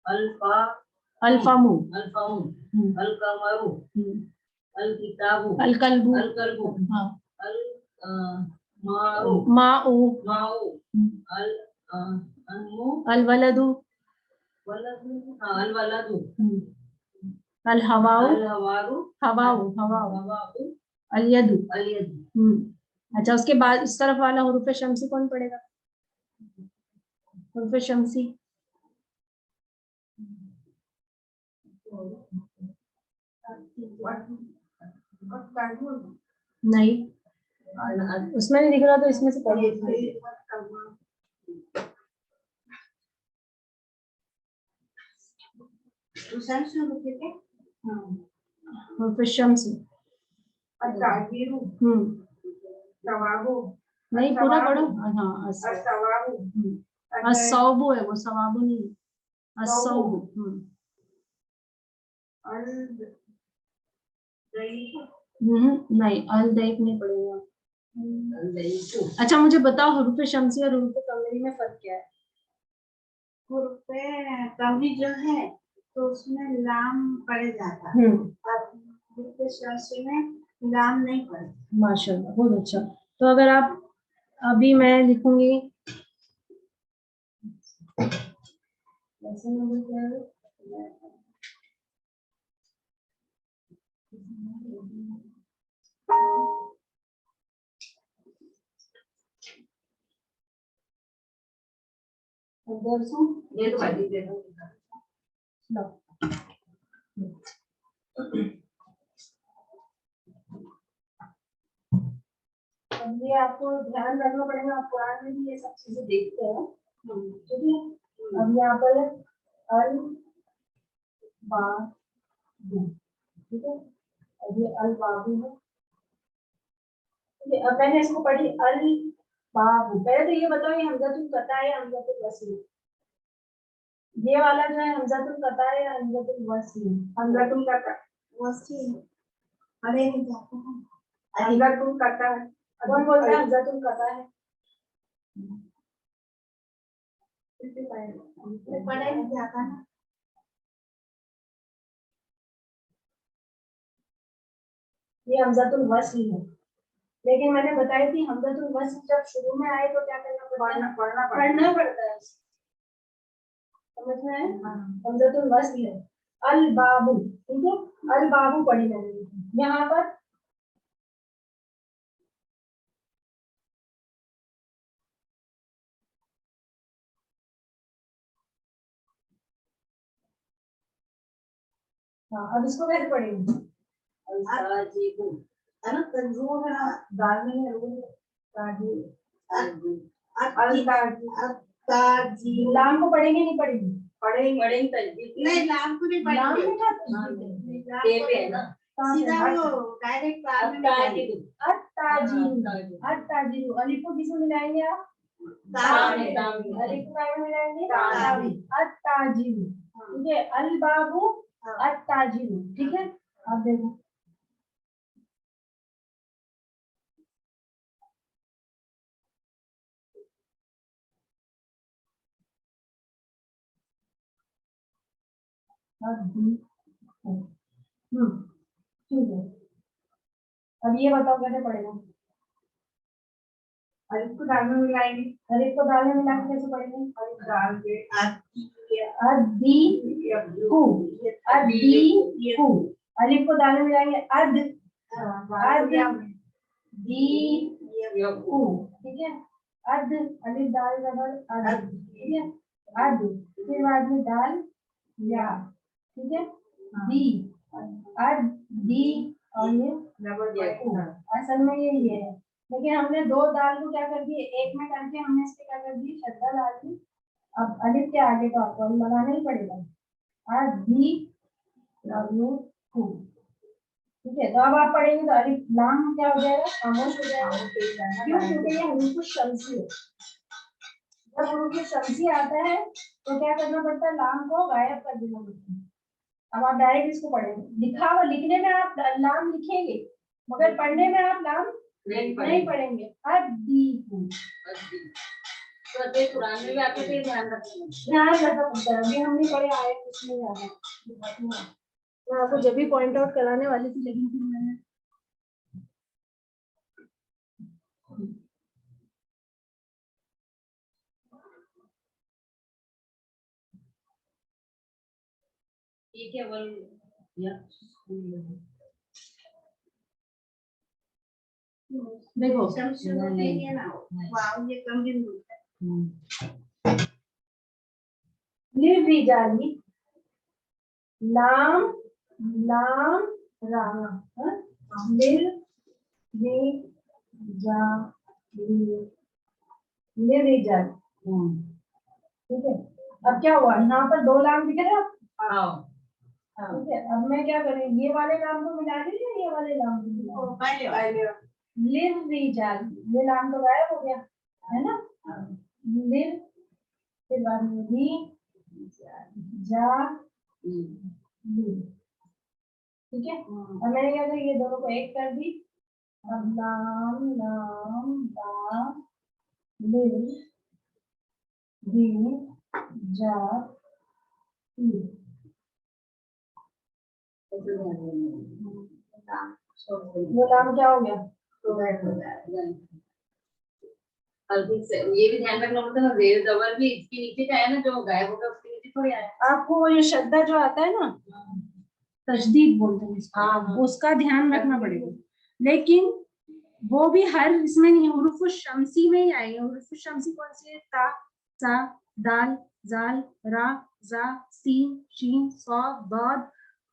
अल फा, अल फमू, अल फामु, अल कमरु, अल किताबु, अल कल्बू, अल कल्बु, हाँ, अल मारू, माऊ, माऊ, अल अन्मु, अल वलदू, वलदु, अल वलदु, अल हवाऊ, अल हवारू, हवाऊ, हवाऊ, हवाऊ, अल यदू, अल यदु। अच्छा, उसके बाद इस तरफ वाला हुरूफ़े शमसी कौन पढ़ेगा? हुरूफ़े शमसी नहीं, उसमें नहीं दिख रहा, तो इसमें से पढ़िए। हुरूफ़े शमसी नहीं, पूरा पढ़ो। हाँ, अस्सौबु है वो, सवाबु नहीं, अस्सौबु। नहीं, अल दैफ नहीं पढ़ेगा। अच्छा, मुझे बताओ हुरूफ़े शमसी और हुरूफ़े कमरी में फर्क क्या है? हुरूफ़े कमरी जो है तो उसमें लाम पढ़े जाता है, और हुरूफ़े शमसी में लाम नहीं पढ़े। माशाल्लाह, बहुत अच्छा। तो अगर आप अभी मैं लिखूंगी ये तो भाई दे दो। अब ये आपको ध्यान रखना पड़ेगा, आप कुरान में भी ये सब चीजें देखते हैं, ठीक है? अब यहाँ पर अल बाबू, ठीक है, अब ये अल बाबू है, ठीक है। अब मैंने इसको पढ़ी अल बाबू। पहले तो ये बताओ, ये हमज़तुल क़ता है या हमज़तुल वस्ल? ये वाला जो है हमज़तुल क़ता है या हमज़तुल वस्ल? हमज़तुल क़ता, वस्ल पढ़े नहीं जाते हैं। हमज़तुल क़ता है। कौन बोलता है हमज़तुल क़ता है? पढ़ाई क्या था ना, ये हमज़तुल वस्ल है, लेकिन मैंने बताई थी हमज़तुल वस्ल जब शुरू में आए तो क्या करना पड़ता है, पढ़ना पड़ता है, समझ में आया। हमज़तुल वस्ल है अल बाबू, ठीक है, अल बाबू पढ़ी मैंने यहाँ पर। हाँ, अब इसको कैसे पढ़ेंगे, है ना, तंजूर है ना, दाल में है वो ताजी, ताजी। लाम को पढ़ेंगे नहीं पढ़ेंगे, पढ़ेंगे तजदीद नहीं, लाम को नहीं लाम पढ़ेंगे, में क्या तस्दीद है? पे पे है ना, सीधा वो डायरेक्ट ताल में मिलाएंगे। अत्ताजिरु अलिफ को किसमें मिलाएंगे आप, ताल में। अलिफ को क्या में मिलाएंगे, ताल में। अत्ताजिरु, ठीक है, अल बाबू अत्ताजिरु, ठीक है। अब देखो ठीक है, अब ये बताओ कैसे पढ़ेगा, अलिफ को दाल में मिलाएंगे, अलिफ को दाल में मिला के कैसे पढ़ेंगे, अलिफ डाल के अद्दीकु, अद्दीकु, अलिफ को दाल में मिलाएंगे अद, अद्दीकु, ठीक है, अद अलिफ दाल जबर अद, ठीक है, अद, फिर बाद में दाल या, ठीक है, दी, अद दी, और ये असल में ये है, लेकिन हमने दो दाल को क्या कर दिए, एक में करके हमने इसके क्या कर दी, शद्दा डाल दी। अब अलिफ के आगे तो आपको लगाना ही पड़ेगा, अदी, ठीक है। तो अब आप पढ़ेंगे तो अलिफ लाम क्या हो जाएगा, खामोश हो जाएगा, क्यों, क्योंकि ये हुरूफ शम्सी है। जब हुरूफ शम्सी आता है तो क्या करना पड़ता है, लाम को गायब कर देना पड़ता है। अब आप डायरेक्ट इसको पढ़ेंगे, लिखा हुआ लिखने में आप लाम लिखेंगे, मगर पढ़ने में आप लाम नहीं पढ़ेंगे। अद्दीकु, तो अभी कुरान में भी आपको तो ध्यान रखना है। ध्यान रखना पड़ता है, अभी हमने पढ़े आए कुछ नहीं आ रहा, मैं आपको जब भी पॉइंट आउट कराने वाली थी, लेकिन फिर मैंने ठीक है, बोल देखो ये कम दिन लिर्रिजाली, लाम लाम रा, लिर्रिजाली, ठीक है। अब क्या हुआ, यहाँ पर दो लाम दिख रहे हैं, ठीक है। अब मैं क्या करूँ, ये वाले लाम को मिला दी या ये वाले लाम को मिला, लिर्रिजाल, ये लाम तो गायब हो गया है ना, लिर, फिर बाद में री, जा, ली, ठीक है। अब मैंने क्या किया, ये दोनों को एक कर दी, अब लाम लाम ला, लिर, री, जा, ली, वो लाम क्या हो गया, ये भी ध्यान रखना पड़ता है, जेर जबर भी इसके नीचे का है ना, जो गायब होगा उसके नीचे थोड़ी आया। आपको वो ये शद्दा जो आता है ना, तशदीद बोलते हैं इसको, हाँ। उसका ध्यान रखना पड़ेगा, लेकिन वो भी हर इसमें नहीं, हुरूफ शम्सी में ही आएंगे। हुरूफ शम्सी कौन सी है, ता, सा, दाल, जाल, रा, जा, सीन, शीन, सॉद, दाद,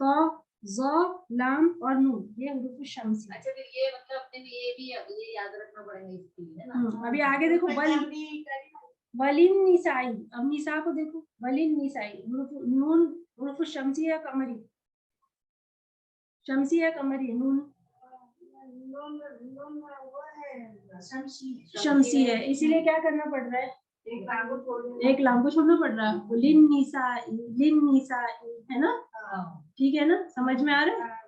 तो, ज़ो, लाम और नून, ये हुरूफ शम्सी। अच्छा, फिर ये मतलब अपने लिए ये भी ये याद रखना पड़ेगा इसके लिए, है ना। अभी आगे देखो, वलिन निसाई, अब निसा को देखो, वलिन निसाई, नून हुरूफ शम्सी है कमरी, शम्सी है कमरी, नून शम्सी है, इसीलिए क्या करना पड़ रहा है, एक लाम को छोड़ना पड़ रहा है, लिन निसा, है ना, ठीक है ना, समझ में आ रहा है।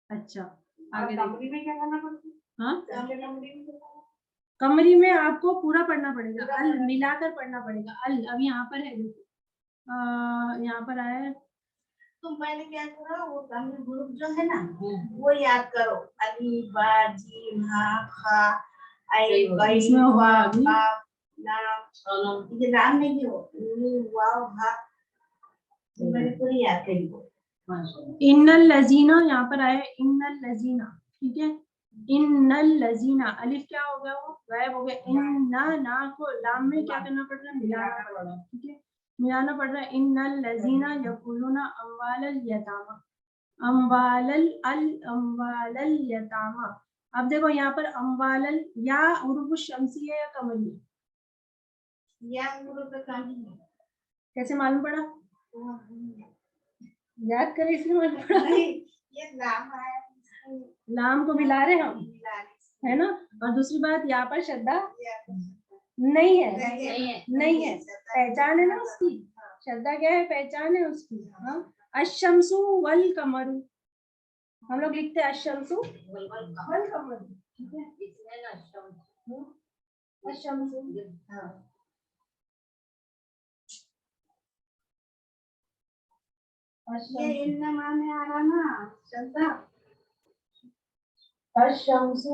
अच्छा, आगे देखो, में क्या करना पड़ता है, हाँ, कमरी में आपको पूरा पढ़ना पड़ेगा, अल मिलाकर पढ़ना पड़ेगा। अल अब यहाँ पर है, देखो यहाँ पर आया है। तो मैंने क्या करा, वो कमरी ग्रुप जो है ना वो याद करो, अली बा जीम हा खा आई बाई इसमें हुआ अभी नाम, ये नाम नहीं हो वाव हा, मैंने पूरी याद करी वो। इन्नल लजीना, यहाँ पर आया इन्नल लजीना, ठीक है। इन्नल लजीना, अलिफ क्या हो गया, वो गायब हो गया। इन्ना ना को लाम में क्या करना पड़ रहा है, मिलाना पड़ रहा है, ठीक है, मिलाना पड़ रहा है। इन्नल लजीना यकुलूना अम्वालल यतामा, अम्वालल यतामा। अब देखो यहाँ पर अम्वालल या उर्दू शमसी है या कमरी है, या गुरु का काम है, कैसे मालूम पड़ा, याद करें इसलिए मालूम पड़ा। नहीं ये नाम आया, लाम को मिला रहे हम, है ना। और दूसरी बात, यहाँ पर श्रद्धा नहीं है, नहीं है, पहचान है ना उसकी, श्रद्धा क्या है, पहचान है उसकी। हाँ, अशम्सु वल कमरु, हम लोग लिखते हैं अशम्सु वल कमरु, ठीक है। अशम्सु, ये इन्नमा में आ रहा ना श्रद्धा, अशम्सु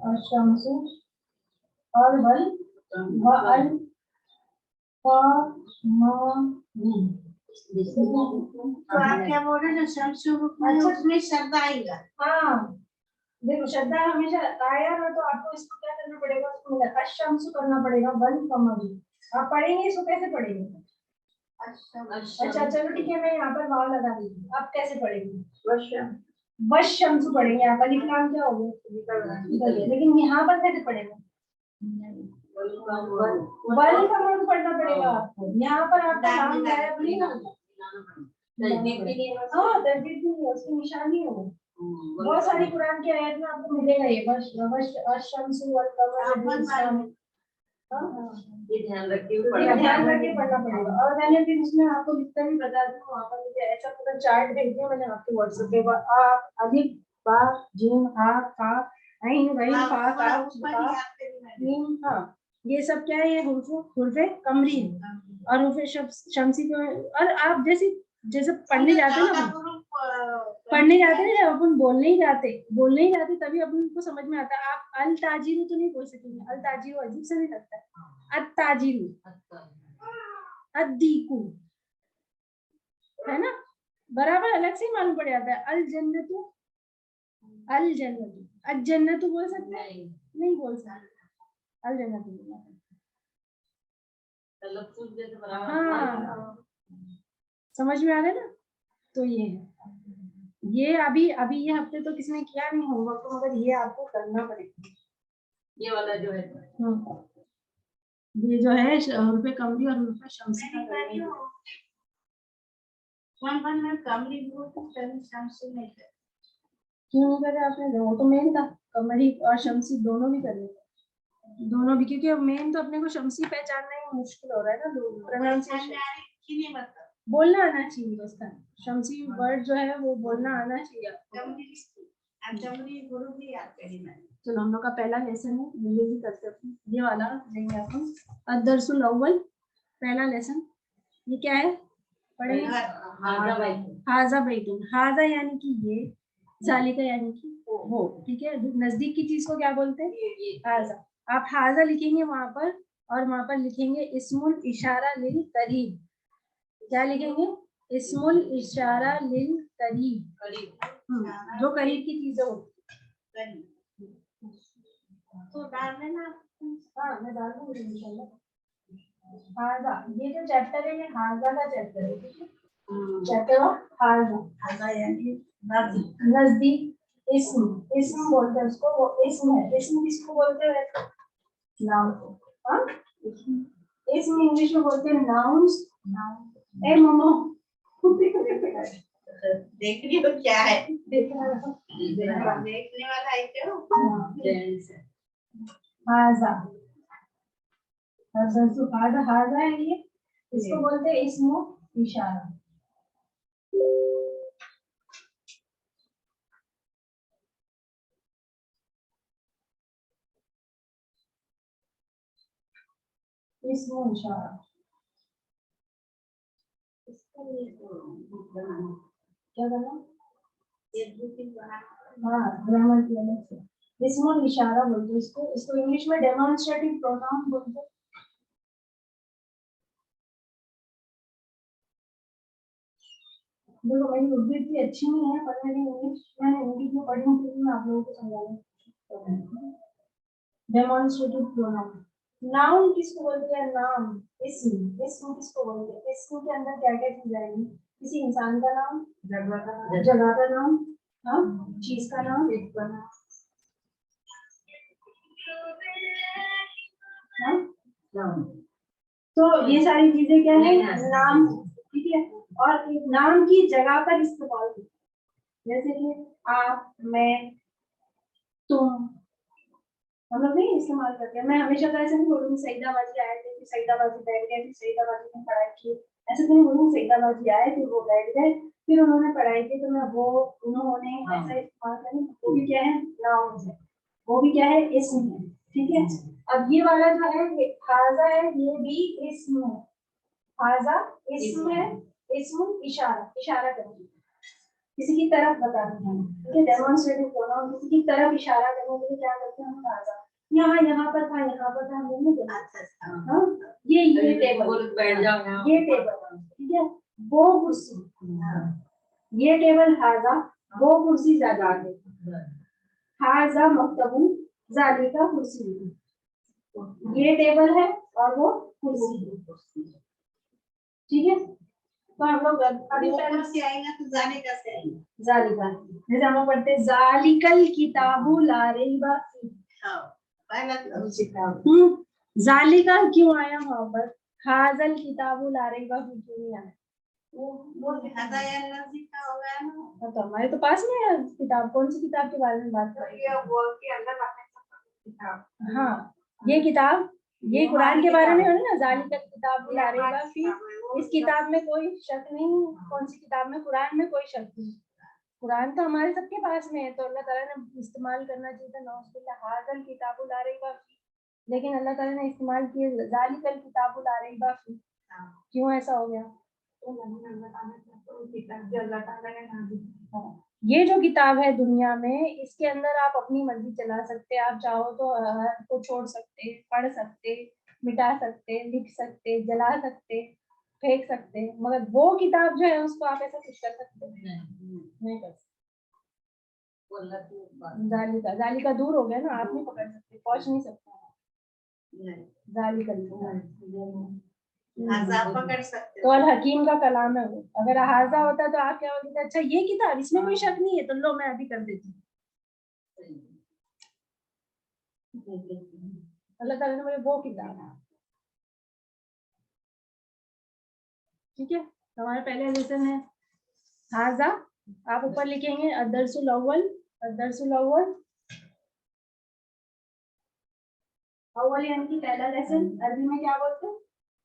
अशम्सु और वल व अल तो आप क्या बोल रहे हैं, शमशु उसमें श्रद्धा आएगा। हाँ देखो, श्रद्धा हमेशा आया ना, तो आपको इसको क्या करना पड़ेगा, उसको अशम्सु करना पड़ेगा, वल कमर। आप पढ़ेंगे इसको, कैसे पढ़ेंगे। अच्छा चलो ठीक है, मैं यहाँ पर वाव लगा दूंगी, आप कैसे पढ़ेंगे, वशम्सु पढ़ेंगे। आप अलिफ लाम क्या हो गया, लेकिन यहाँ पर कैसे पढ़ेंगे, वल कमर पढ़ना पड़ेगा आपको। यहाँ पर आपका नाम गायब नहीं होगा, हाँ तरतीब भी नहीं है, उसकी निशानी है वो। बहुत सारी कुरान की आयत में आपको मिलेगा ये वशम्सु वल कमर, ये ध्यान रखिए, ध्यान रखके पढ़ना पड़ेगा। और मैंने फिर उसमें आपको लिखकर भी बता दूँ, वहाँ पर मुझे ऐसा पूरा चार्ट भेज दिया मैंने आपके व्हाट्सएप पे। अलिफ बा जीम हा का ऐन गैन फा काफ मीम, हाँ ये सब क्या है, ये हुर्फे कमरी है। और हुर्फे शम्सी जो है, और आप जैसे पढ़ने जाते हैं ना, पढ़ने जाते हैं जब अपन बोलने ही जाते तभी अपन को समझ में आता है। आप अल ताजीरू तो नहीं बोल सकेंगे, अल ताजीरू अजीब से नहीं लगता है। अत ताजीरू, अद्दीकू, है ना, बराबर अलग से ही मालूम पड़ जाता है। अल जन्नतु, अल जन्नतु, अल जन्नतु बोल सकते हैं, नहीं बोल सकते, अल जन्नतु बोलना है। हाँ समझ में आ रहा है ना। तो ये है, ये अभी ये हफ्ते तो किसी ने किया नहीं होगा, तो मगर ये आपको करना पड़ेगा। ये वाला जो है, ये जो है रुपए कमरी और रुपए शम्सी का क्यों नहीं करे आपने, वो तो मेन था, कमरी और शम्सी दोनों भी करने, दोनों भी, क्योंकि मेन तो अपने को शम्सी पहचानना ही मुश्किल हो रहा है ना, प्रोनाउंसिएशन बोलना आना चाहिए उसका, शम्सी वर्ड जो है वो बोलना आना चाहिए। चलो हम लोग का पहला लेसन है, ये भी करते हैं, ये वाला लेंगे अपन, अदरसुल अव्वल, पहला लेसन। ये क्या है, पढ़ेंगे, हाजा बैतुन, हाजा यानी कि ये, जालिका यानी कि वो, ठीक है। नजदीक की चीज को क्या बोलते हैं, हाजा। आप हाजा लिखेंगे वहां पर, और वहां पर लिखेंगे इस्मुल इशारा लिल करीब, क्या लिखेंगे, इस्मुल इशारा लिल करीब, जो करीब की चीजें होती, तो डाल देना। हाँ मैं डाल दूंगी इंशाल्लाह। हाजा, ये जो चैप्टर है ये हाजा का चैप्टर है, ठीक है, चैप्टर ऑफ हाजा यानी नजदीक। इस्म बोलते हैं उसको, वो इस्म है। इस्म किसको बोलते हैं, नाउन को। हाँ इस्म इंग्लिश में बोलते हैं नाउन्स। ए मोमो देख रही हो क्या है, देखना देखने वाला है क्यों। हाजा, हाजा है ये, इसको बोलते हैं इस्मो इशारा। इस्म इशारा। इसका ये तो बनाना, क्या करना? एक दो तीन बनाना। हाँ, ग्रामर की अलग से इस्म इशारा बोलते हैं इसको। इसको इंग्लिश में डेमोन्स्ट्रेटिव प्रोनाउन बोलते हैं। देखो मेरी उर्दू इतनी अच्छी नहीं है, पर मैंने इंग्लिश में पढ़ी हूँ, तो मैं आप लोगों को समझाऊंगी। Demonstrative pronoun. नाउन किसको बोलते हैं? नाम। इस्म। इस्म किसको बोलते हैं? इस्म के अंदर क्या क्या चीज आएगी? किसी इंसान का नाम, जगह का नाम, हाँ, चीज का नाम, हाँ। तो ये सारी चीजें क्या है? नाम। ठीक है। और एक नाम की जगह पर इस्तेमाल होती है। जैसे कि आप, मैं, तुम, हम लोग नहीं इस्तेमाल करते हैं। मैं हमेशा तो ऐसे नहीं बोलूंगी सईदाबाजी आए थे, सईदाबाजी बैठ गए, फिर सईदाबाजी ने पढ़ाई की, ऐसे तो नहीं बोलूंगी। सईदाबाजी आए फिर वो बैठ गए, फिर उन्होंने पढ़ाई की, तो मैं वो, उन्होंने ऐसा इस्तेमाल करूँ। वो भी क्या है? नाउन है। वो भी क्या है? इस्म है। ठीक है। अब ये वाला जो है, ये हाजा है, ये भी इस्म है। हाजा इस्म है, इस्म इशारा, इशारा करेंगे, किसी की तरफ बताना है। ठीक है। डेमोन्स्ट्रेटिव प्रोनाउन, किसी की तरफ इशारा करने के लिए क्या करते हैं? हम हाजा, यहाँ पर था, यहाँ पर था, हम नहीं बोलते। अच्छा। हाँ, ये टेबल, बैठ जाओ, ये टेबल, ठीक है, वो कुर्सी, ये टेबल हाजा, वो कुर्सी ज़ादा, हाजा मकतबू, जालिका कुर्सी, ये टेबल है और वो कुर्सी। ठीक है। तो हम लोग अभी पहले से आएगा तो जाने का से आएगा। जालिका, जैसे हम लोग पढ़ते हैं जालिकल किताबु ला रैबा फीह। हाँ, पहला तो किताब। जालिका क्यों आया वहां पर? हाजल किताबु ला रैबा फीह क्यों नहीं आया? वो हदाया नज़ीर का हो गया ना। हाँ, तो हमारे तो पास में है किताब। कौन सी किताब के बारे में बात कर रहे ये वो के अंदर आने का किताब। हैं? हाँ, ये किताब, ये कुरान के बारे में है ना, जालिकल किताबु ला रैबा फीह। इस किताब में कोई शक नहीं। कौन सी किताब में? कुरान में कोई शक नहीं। कुरान तो हमारे सबके पास में है, तो अल्लाह ताला ने इस्तेमाल करना चाहिए था नौज़ुबिल्लाह हाज़ल किताबु ला रैबा फीह, लेकिन अल्लाह ताला ने इस्तेमाल किए ज़ालिकल किताबु ला रैबा फीह। क्यों ऐसा हो गया? ये जो किताब है दुनिया में, इसके अंदर आप अपनी मर्जी चला सकते हैं। आप चाहो तो हर को छोड़ सकते, पढ़ सकते, मिटा सकते, लिख सकते, जला सकते, फेंक सकते, मगर वो किताब जो है उसको आप ऐसा कुछ कर सकते नहीं कर सकते। जालिका, जालिका दूर हो गया ना, आप नहीं पकड़ सकते, पहुंच नहीं सकते। जालिका हाजा पकड़ सकते तो अल हकीम का कलाम है वो। अगर हाजा होता तो आप क्या बोलते? अच्छा ये किताब, इसमें कोई शक नहीं है, तो लो मैं अभी कर देती हूँ। अल्लाह ताला ने मुझे वो किताब, ठीक है। हमारा पहला लेसन है हाजा। आप ऊपर लिखेंगे अदरसुल अव्वल, अदरसुल अव्वल, अव्वल यानी कि पहला लेसन। अरबी में क्या बोलते हैं?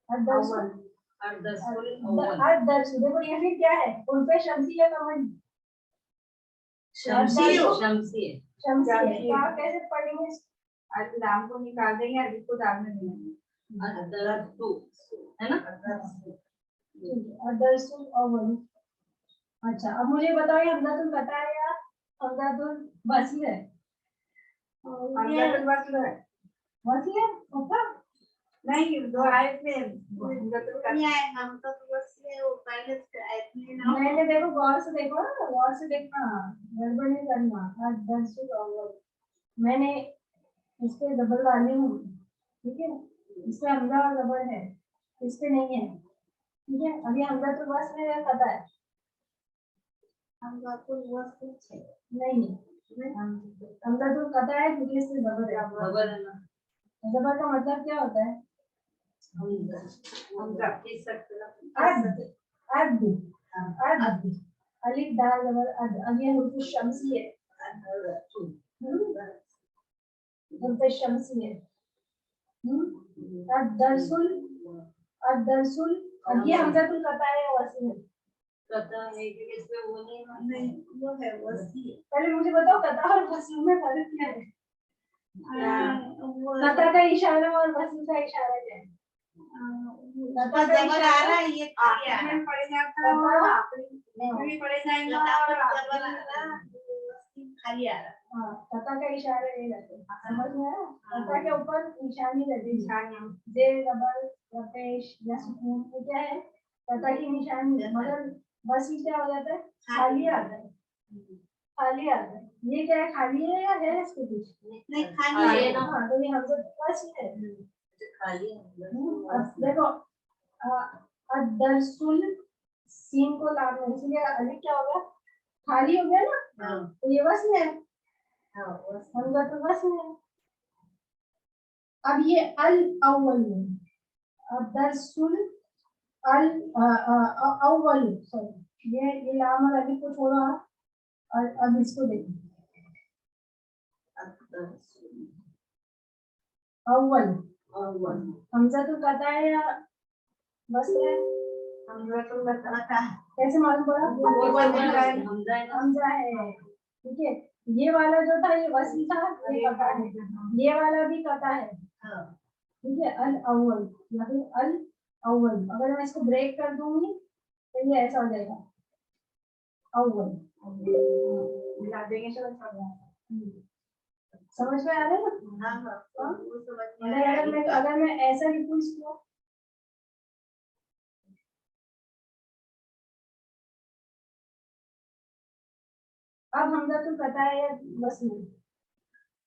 अदरसुल, अदरसुल। देखो ये फिर क्या है? उल्फे शम्सी या कमरी? शमसी है। शम्सी है। तो आप कैसे पढ़ेंगे? नाम को निकाल देंगे, अरबी को दाम में देंगे, है ना? अदरसुल अव्वल। अच्छा, अब मुझे बताओ ये हमजातुल कता है या हमजातुल वस्ल है? हमजातुल वस्ल है। वस्ल है पक्का? नहीं, दो आयत में हमजातुल कता है, हम तो वस्ल है, वो पहले से आयत में ना। मैंने देखो गौर से देखो ना, गौर से देखना, गड़बड़ नहीं करना। अदरसुल अव्वल मैंने इस पे डबल डाली हूँ, ठीक है। इस पे हमजा और जबर है, इस पे नहीं है, ठीक है। अभी हमजातुल वस्ल है या कता है? हमजातुल वस्ल नहीं, हमजातुल कता है क्योंकि इससे जबर है। जबर का मतलब क्या होता है? अद, अद, अलिफ दाल जबर अद। अब ये हुर्फ शम्सी है, हुर्फ शम्सी है। अद-दरसुल, अद-दरसुल। अब ये हमजातुल कता है या वस्ल है? कता है कि इसमें वो नहीं, वो है वस्ल। पहले मुझे बताओ कता और वस्ल में फर्क क्या है? कता का इशारा और वस्ल का इशारा क्या है? उसका जबर आ रहा है, ये खाली आ रहा है। पड़े जाता है और भी पड़े जाएगा और जबर आ रहा है, खाली आ रहा है। हाँ, कथा का इशारा नहीं रहते, समझ में आया? कथा के ऊपर निशानी रहती है, जे रबर रपेश या सुकून, ये क्या है? कथा की निशानी है। मगर बस ये क्या हो जाता है? खाली आता है, खाली आता है। ये क्या है? खाली है या है इसके पीछे? नहीं खाली है। हाँ, तो ये हमसे बस है। खाली अब देखो, अदरसुल सीन को लाभ है, इसलिए अलिफ क्या होगा? खाली हो गया ना, तो ये बस में है, हमजा तो बस में है। अब ये अल अव्वल में, अदरसुल अल अव्वल, सॉरी, ये लाम और अलिफ को छोड़ो आप, और अब इसको देखो, अव्वल हमजा तो पता है या बस है? हमजा तो पता है। कैसे मालूम पड़ा? हमजा है, ठीक है। ये वाला जो था ये वसी था, ये कता है, ये वाला भी कता है, ठीक है। अल अव्वल या फिर अल अव्वल, अगर मैं इसको ब्रेक कर दूंगी तो ये ऐसा हो जाएगा, अव्वल मिला देंगे, चलो समझ में आ रहा है ना? हाँ, वो समझ में आ रहा है। अगर मैं ऐसा लिखूं इसको, अब हमजा तो पता है या बस नहीं?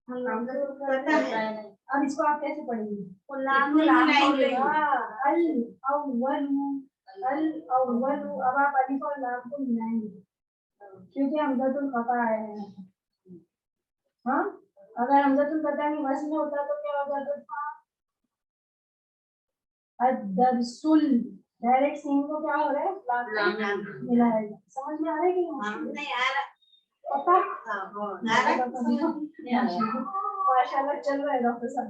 हमजा तो पता है। अब इसको आप कैसे पढ़ेंगे? लाम में मिलाएंगे। अल अव्वलु, अल अव्वलु। अब आप अलिफ और लाम को मिलाएंगे, क्योंकि हमजातुल कता आया है। हाँ, अगर हमजातुल कता नहीं वज़न में होता तो क्या हो जाता था? अदरसुल, डायरेक्ट सीन को क्या हो रहा है? लाम मिलाएगा। समझ में आ रहा है कि नहीं आ रहा? पता? आ रहा? माशाल्लाह चल रहा है डॉक्टर साहब।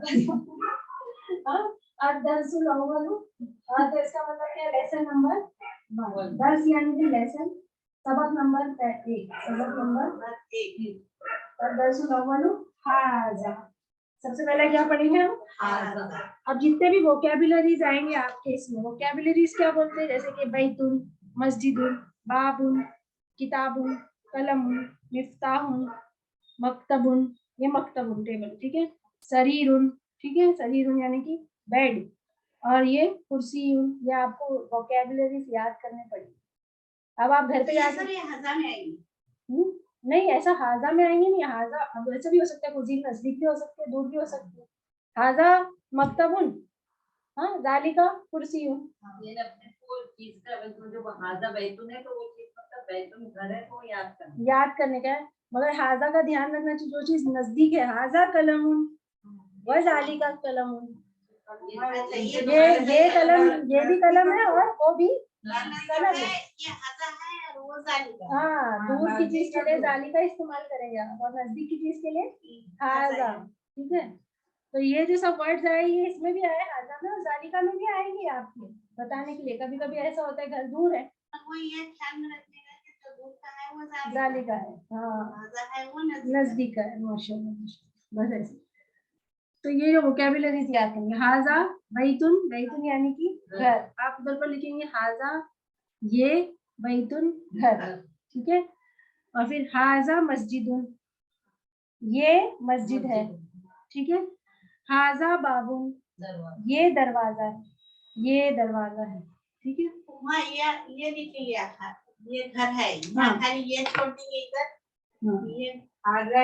हाँ, अदरसुल अव्वलु, तो इसका मतलब क्या? लेसन नंबर 1, दर्स यानी कि लेसन, सबक नंबर 1, सबक नंबर 1। अदरसुल अव्वलु हाजा, सबसे पहले क्या पढ़ेंगे हम? हाजा। अब जितने भी वोकैबुलरीज आएंगे आपके इसमें, वोकैबुलरीज क्या बोलते हैं? जैसे कि बैतुन, मस्जिदुन, बाबुन, किताबुन, कलमुन, मिफ्ताहुन, मक्तबुन, ये मक्तबुन टेबल, ठीक है। सरीरुन, ठीक है, सरीरुन यानी कि बेड, और ये कुर्सीयुन, ये आपको वोकैबुलरीज याद करने पड़ेगी। अब आप घर पे जाकर ये हाजा में आएगी? नहीं, ऐसा हाजा में आएंगे नहीं, हाजा अब ऐसा भी हो सकता है, कुछ नजदीक भी हो सकते हैं, दूर भी हो सकते हैं। हाजा मक्तबुन, हाँ, जालिका कुर्सीयुन। ये ना अपने को चीज का जो हाजा बैतून है, तो वो चीज मतलब बैतून घर है तो याद करने का है। मगर हाजा का ध्यान रखना चाहिए, जो चीज नजदीक है, हाजा कलमुन व जालिका कलमुन, ये कलम, ये भी कलम है और वो भी कलम है। ये हाजा है और वो जालिका। हाँ, दूर की चीज के लिए जालिका इस्तेमाल करेंगे और नजदीक की चीज के लिए हाजा, ठीक है। तो ये जो सब वर्ड्स आए, ये इसमें भी आए, हाजा में और जालिका में भी आएंगे आपको बताने के लिए। कभी कभी ऐसा होता है घर दूर है, वो ये ख्याल में रखिएगा कि जो दूर का है वो जालिका है, हाँ, हाजा है वो नजदीक का है। माशाल्लाह, बस ऐसे। तो ये जो वोकैबुलरीज याद करेंगे, हाजा बैतुन, बैतुन यानी कि घर, आप उधर पर लिखेंगे हाजा ये बैतुन घर, ठीक है। और फिर हाजा मस्जिदुन, ये मस्जिद है, ठीक है। हाजा बाबुन, ये दरवाजा है, ये दरवाजा है, ठीक है। वहाँ ये लिख लिया था, ये घर है। हाँ, खाली ये छोड़ देंगे इधर। ये हाजा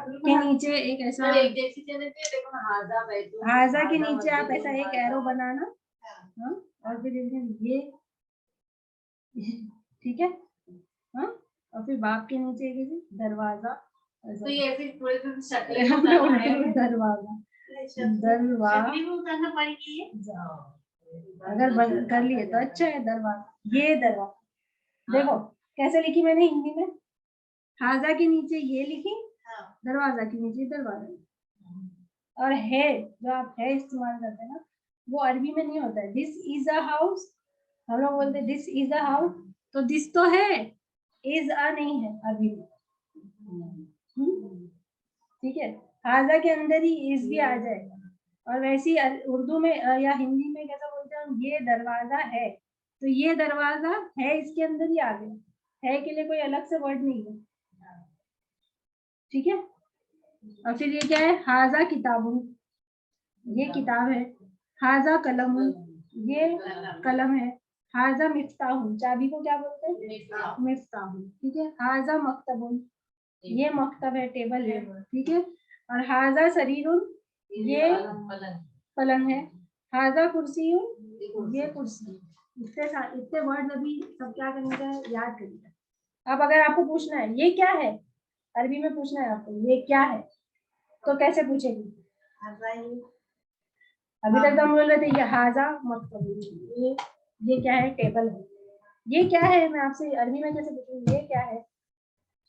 के नीचे एक ऐसा, एक जैसी चले थे, देखो हाजा बैतून, हाजा के नीचे आप ऐसा एक एरो बनाना, हाँ, और फिर ये, ठीक है, हाँ, और फिर बाप के नीचे एक दरवाजा, तो ये ऐसे थोड़े थोड़े शक्लें दरवाजा, करना पड़ेगी। अगर कर लिए तो अच्छा है। दरवाजा, ये दरवाजा, देखो कैसे लिखी मैंने हिंदी में, हाजा के नीचे ये लिखी, दरवाजा के नीचे दरवाजा। और है, जो आप है इस्तेमाल करते हैं ना, वो अरबी में नहीं होता है। दिस इज अ हाउस, हम लोग बोलते हैं दिस इज अ हाउस, तो दिस तो है, इज अ नहीं है अरबी में, ठीक है। हाजा के अंदर ही इज भी आ जाएगा। और वैसे ही उर्दू में या हिंदी में कैसा बोलते हैं, सरीरुन, ये दरवाजा है, तो ये दरवाजा है इसके अंदर ही आ गया, है के लिए कोई अलग से वर्ड नहीं है, ठीक है। और फिर ये क्या है, हाजा किताबुन, ये किताब है, हाजा कलमुन, ये कलम है, हाजा मिफ्ताहुन, चाबी को क्या बोलते हैं, मिफ्ताहुन, ठीक है। हाजा मकतबुन, ये मकतब है, टेबल है, ठीक है। और हाजा सरीरुन, ये पलंग है, हाजा कुर्सीयुन, ये कुर्सी। इतने वर्ड अभी सब क्या करने का है, याद करने का। अब अगर आपको पूछना है ये क्या है, अरबी में पूछना है आपको ये क्या है, तो कैसे पूछेगी, अभी तक हम बोल रहे थे ये हाजा मकतब, ये क्या है, टेबल है। ये क्या है, मैं आपसे अरबी में कैसे पूछूंगी, ये क्या है,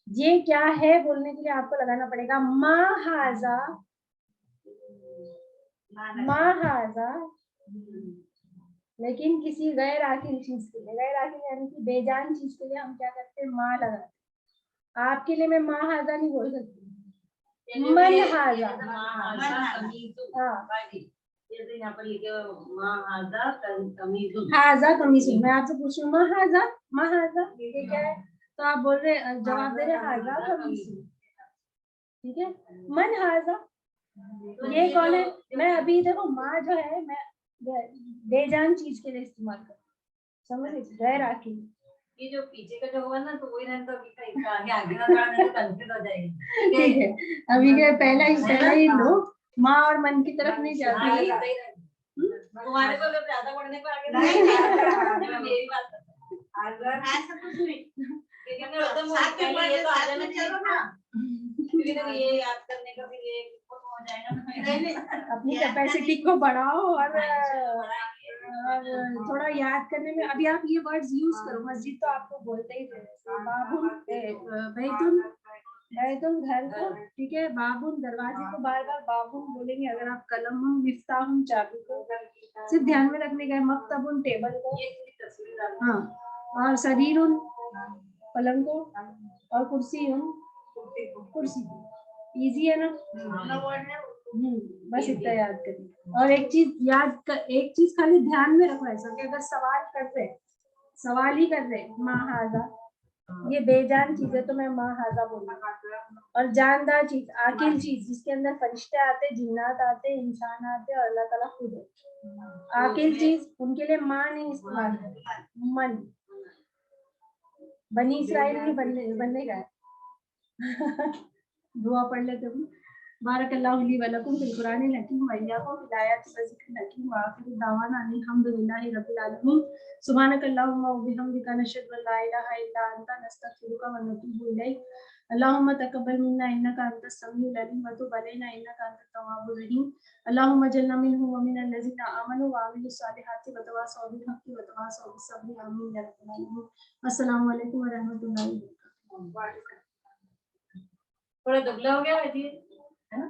ये क्या है बोलने के लिए आपको लगाना पड़ेगा मा हाजा, मा हाजा। लेकिन किसी गैर आकिल चीज के लिए, गैर आकिल यानी कि बेजान चीज के लिए हम क्या करते हैं, माँ लगाते हैं। आपके लिए मैं माँ हाजा नहीं बोल सकती, मन हाजा, यहाँ पर लिखे हाजा कमीजुन, हाजा कमीजुन। मैं आपसे पूछ रही हूँ माँ हाजा, माँ हाजा ये क्या है, तो आप बोल रहे, जवाब दे रहे हाजा कमीजुन, ठीक है। मन हाजा, ये कौन है, मैं अभी देखो माँ जो है मैं बेजान चीज के लिए इस्तेमाल कर, समझ गैर आकिल। ये जो पीछे का जो होगा ना तो वही रहता है, इसका आगे ना थोड़ा नहीं तो कंफ्यूज हो जाएगी। ठीक है, अभी के पहला ही लो, माँ और मन की तरफ नहीं जाते। तुम्हारे को जब ज्यादा पढ़ने को आगे नहीं, यही बात है। अगर ऐसा कुछ नहीं, लेकिन ये तो आ जाना चाहिए ना, क्योंकि ये याद करने का फिर ये हो जाएगा। अपनी कैपेसिटी को बढ़ाओ और थोड़ा याद करने में। अभी आप ये वर्ड्स यूज करो, मस्जिद तो आपको बोलते ही थे, बाबुल बैतुल, बैतुल घर को, ठीक है। बाबुल दरवाजे को बार बार बाबुल बोलेंगे अगर आप, कलम मिफ्ताहुन चाबी को सिर्फ ध्यान में रखने का, मकतबुन टेबल को, हाँ, और सरीरुन पलंग को, और कुर्सीयुन कुर्सी को। इजी है ना, बस इतना याद करिए। और एक चीज खाली ध्यान में रखो, ऐसा कि अगर सवाल कर रहे, सवाल ही कर रहे माँ हाजा, ये बेजान चीज है तो मैं माँ हाजा बोलूंगा। और जानदार चीज, आकिल चीज, जिसके अंदर फरिश्ते आते, जिन्नात आते, इंसान आते और अल्लाह ताला खुद है। आकिल चीज उनके लिए माँ नहीं इस्तेमाल करते, मन। बनी इसराइल नहीं बनने का दुआ पढ़ लेते हम। बारकल्लाहु ली व लकुम फिल कुरानिल हकीम व इय्याकुम फिल आयाति व ज़िक्रिल हकीम व आखिरु दावाना अनिल हम्दुलिल्लाहि रब्बिल आलमीन। सुब्हानकल्लाहुम्मा व बिहम्दिका नशहदु अन ला इलाहा इल्ला अंता नस्तगफिरुका व नतूबु इलैक। अल्लाहुम्मा तक़ब्बल मिन्ना इन्नका अंतस समीउल अलीम व तुब अलैना इन्नका अंतत तव्वाबुर रहीम। अल्लाहुम्मा जल्ना मिनहुम व मिनल लज़ीना आमनु व अमिलुस सालिहाति व तवासौ बिल हक़्क़ि व तवासौ बिस सब्र। आमीन या रब्बल आलमीन। अस्सलामु अलैकुम व रहमतुल्लाहि व बरकातहू। थोड़ा दुबला हो गया है ना।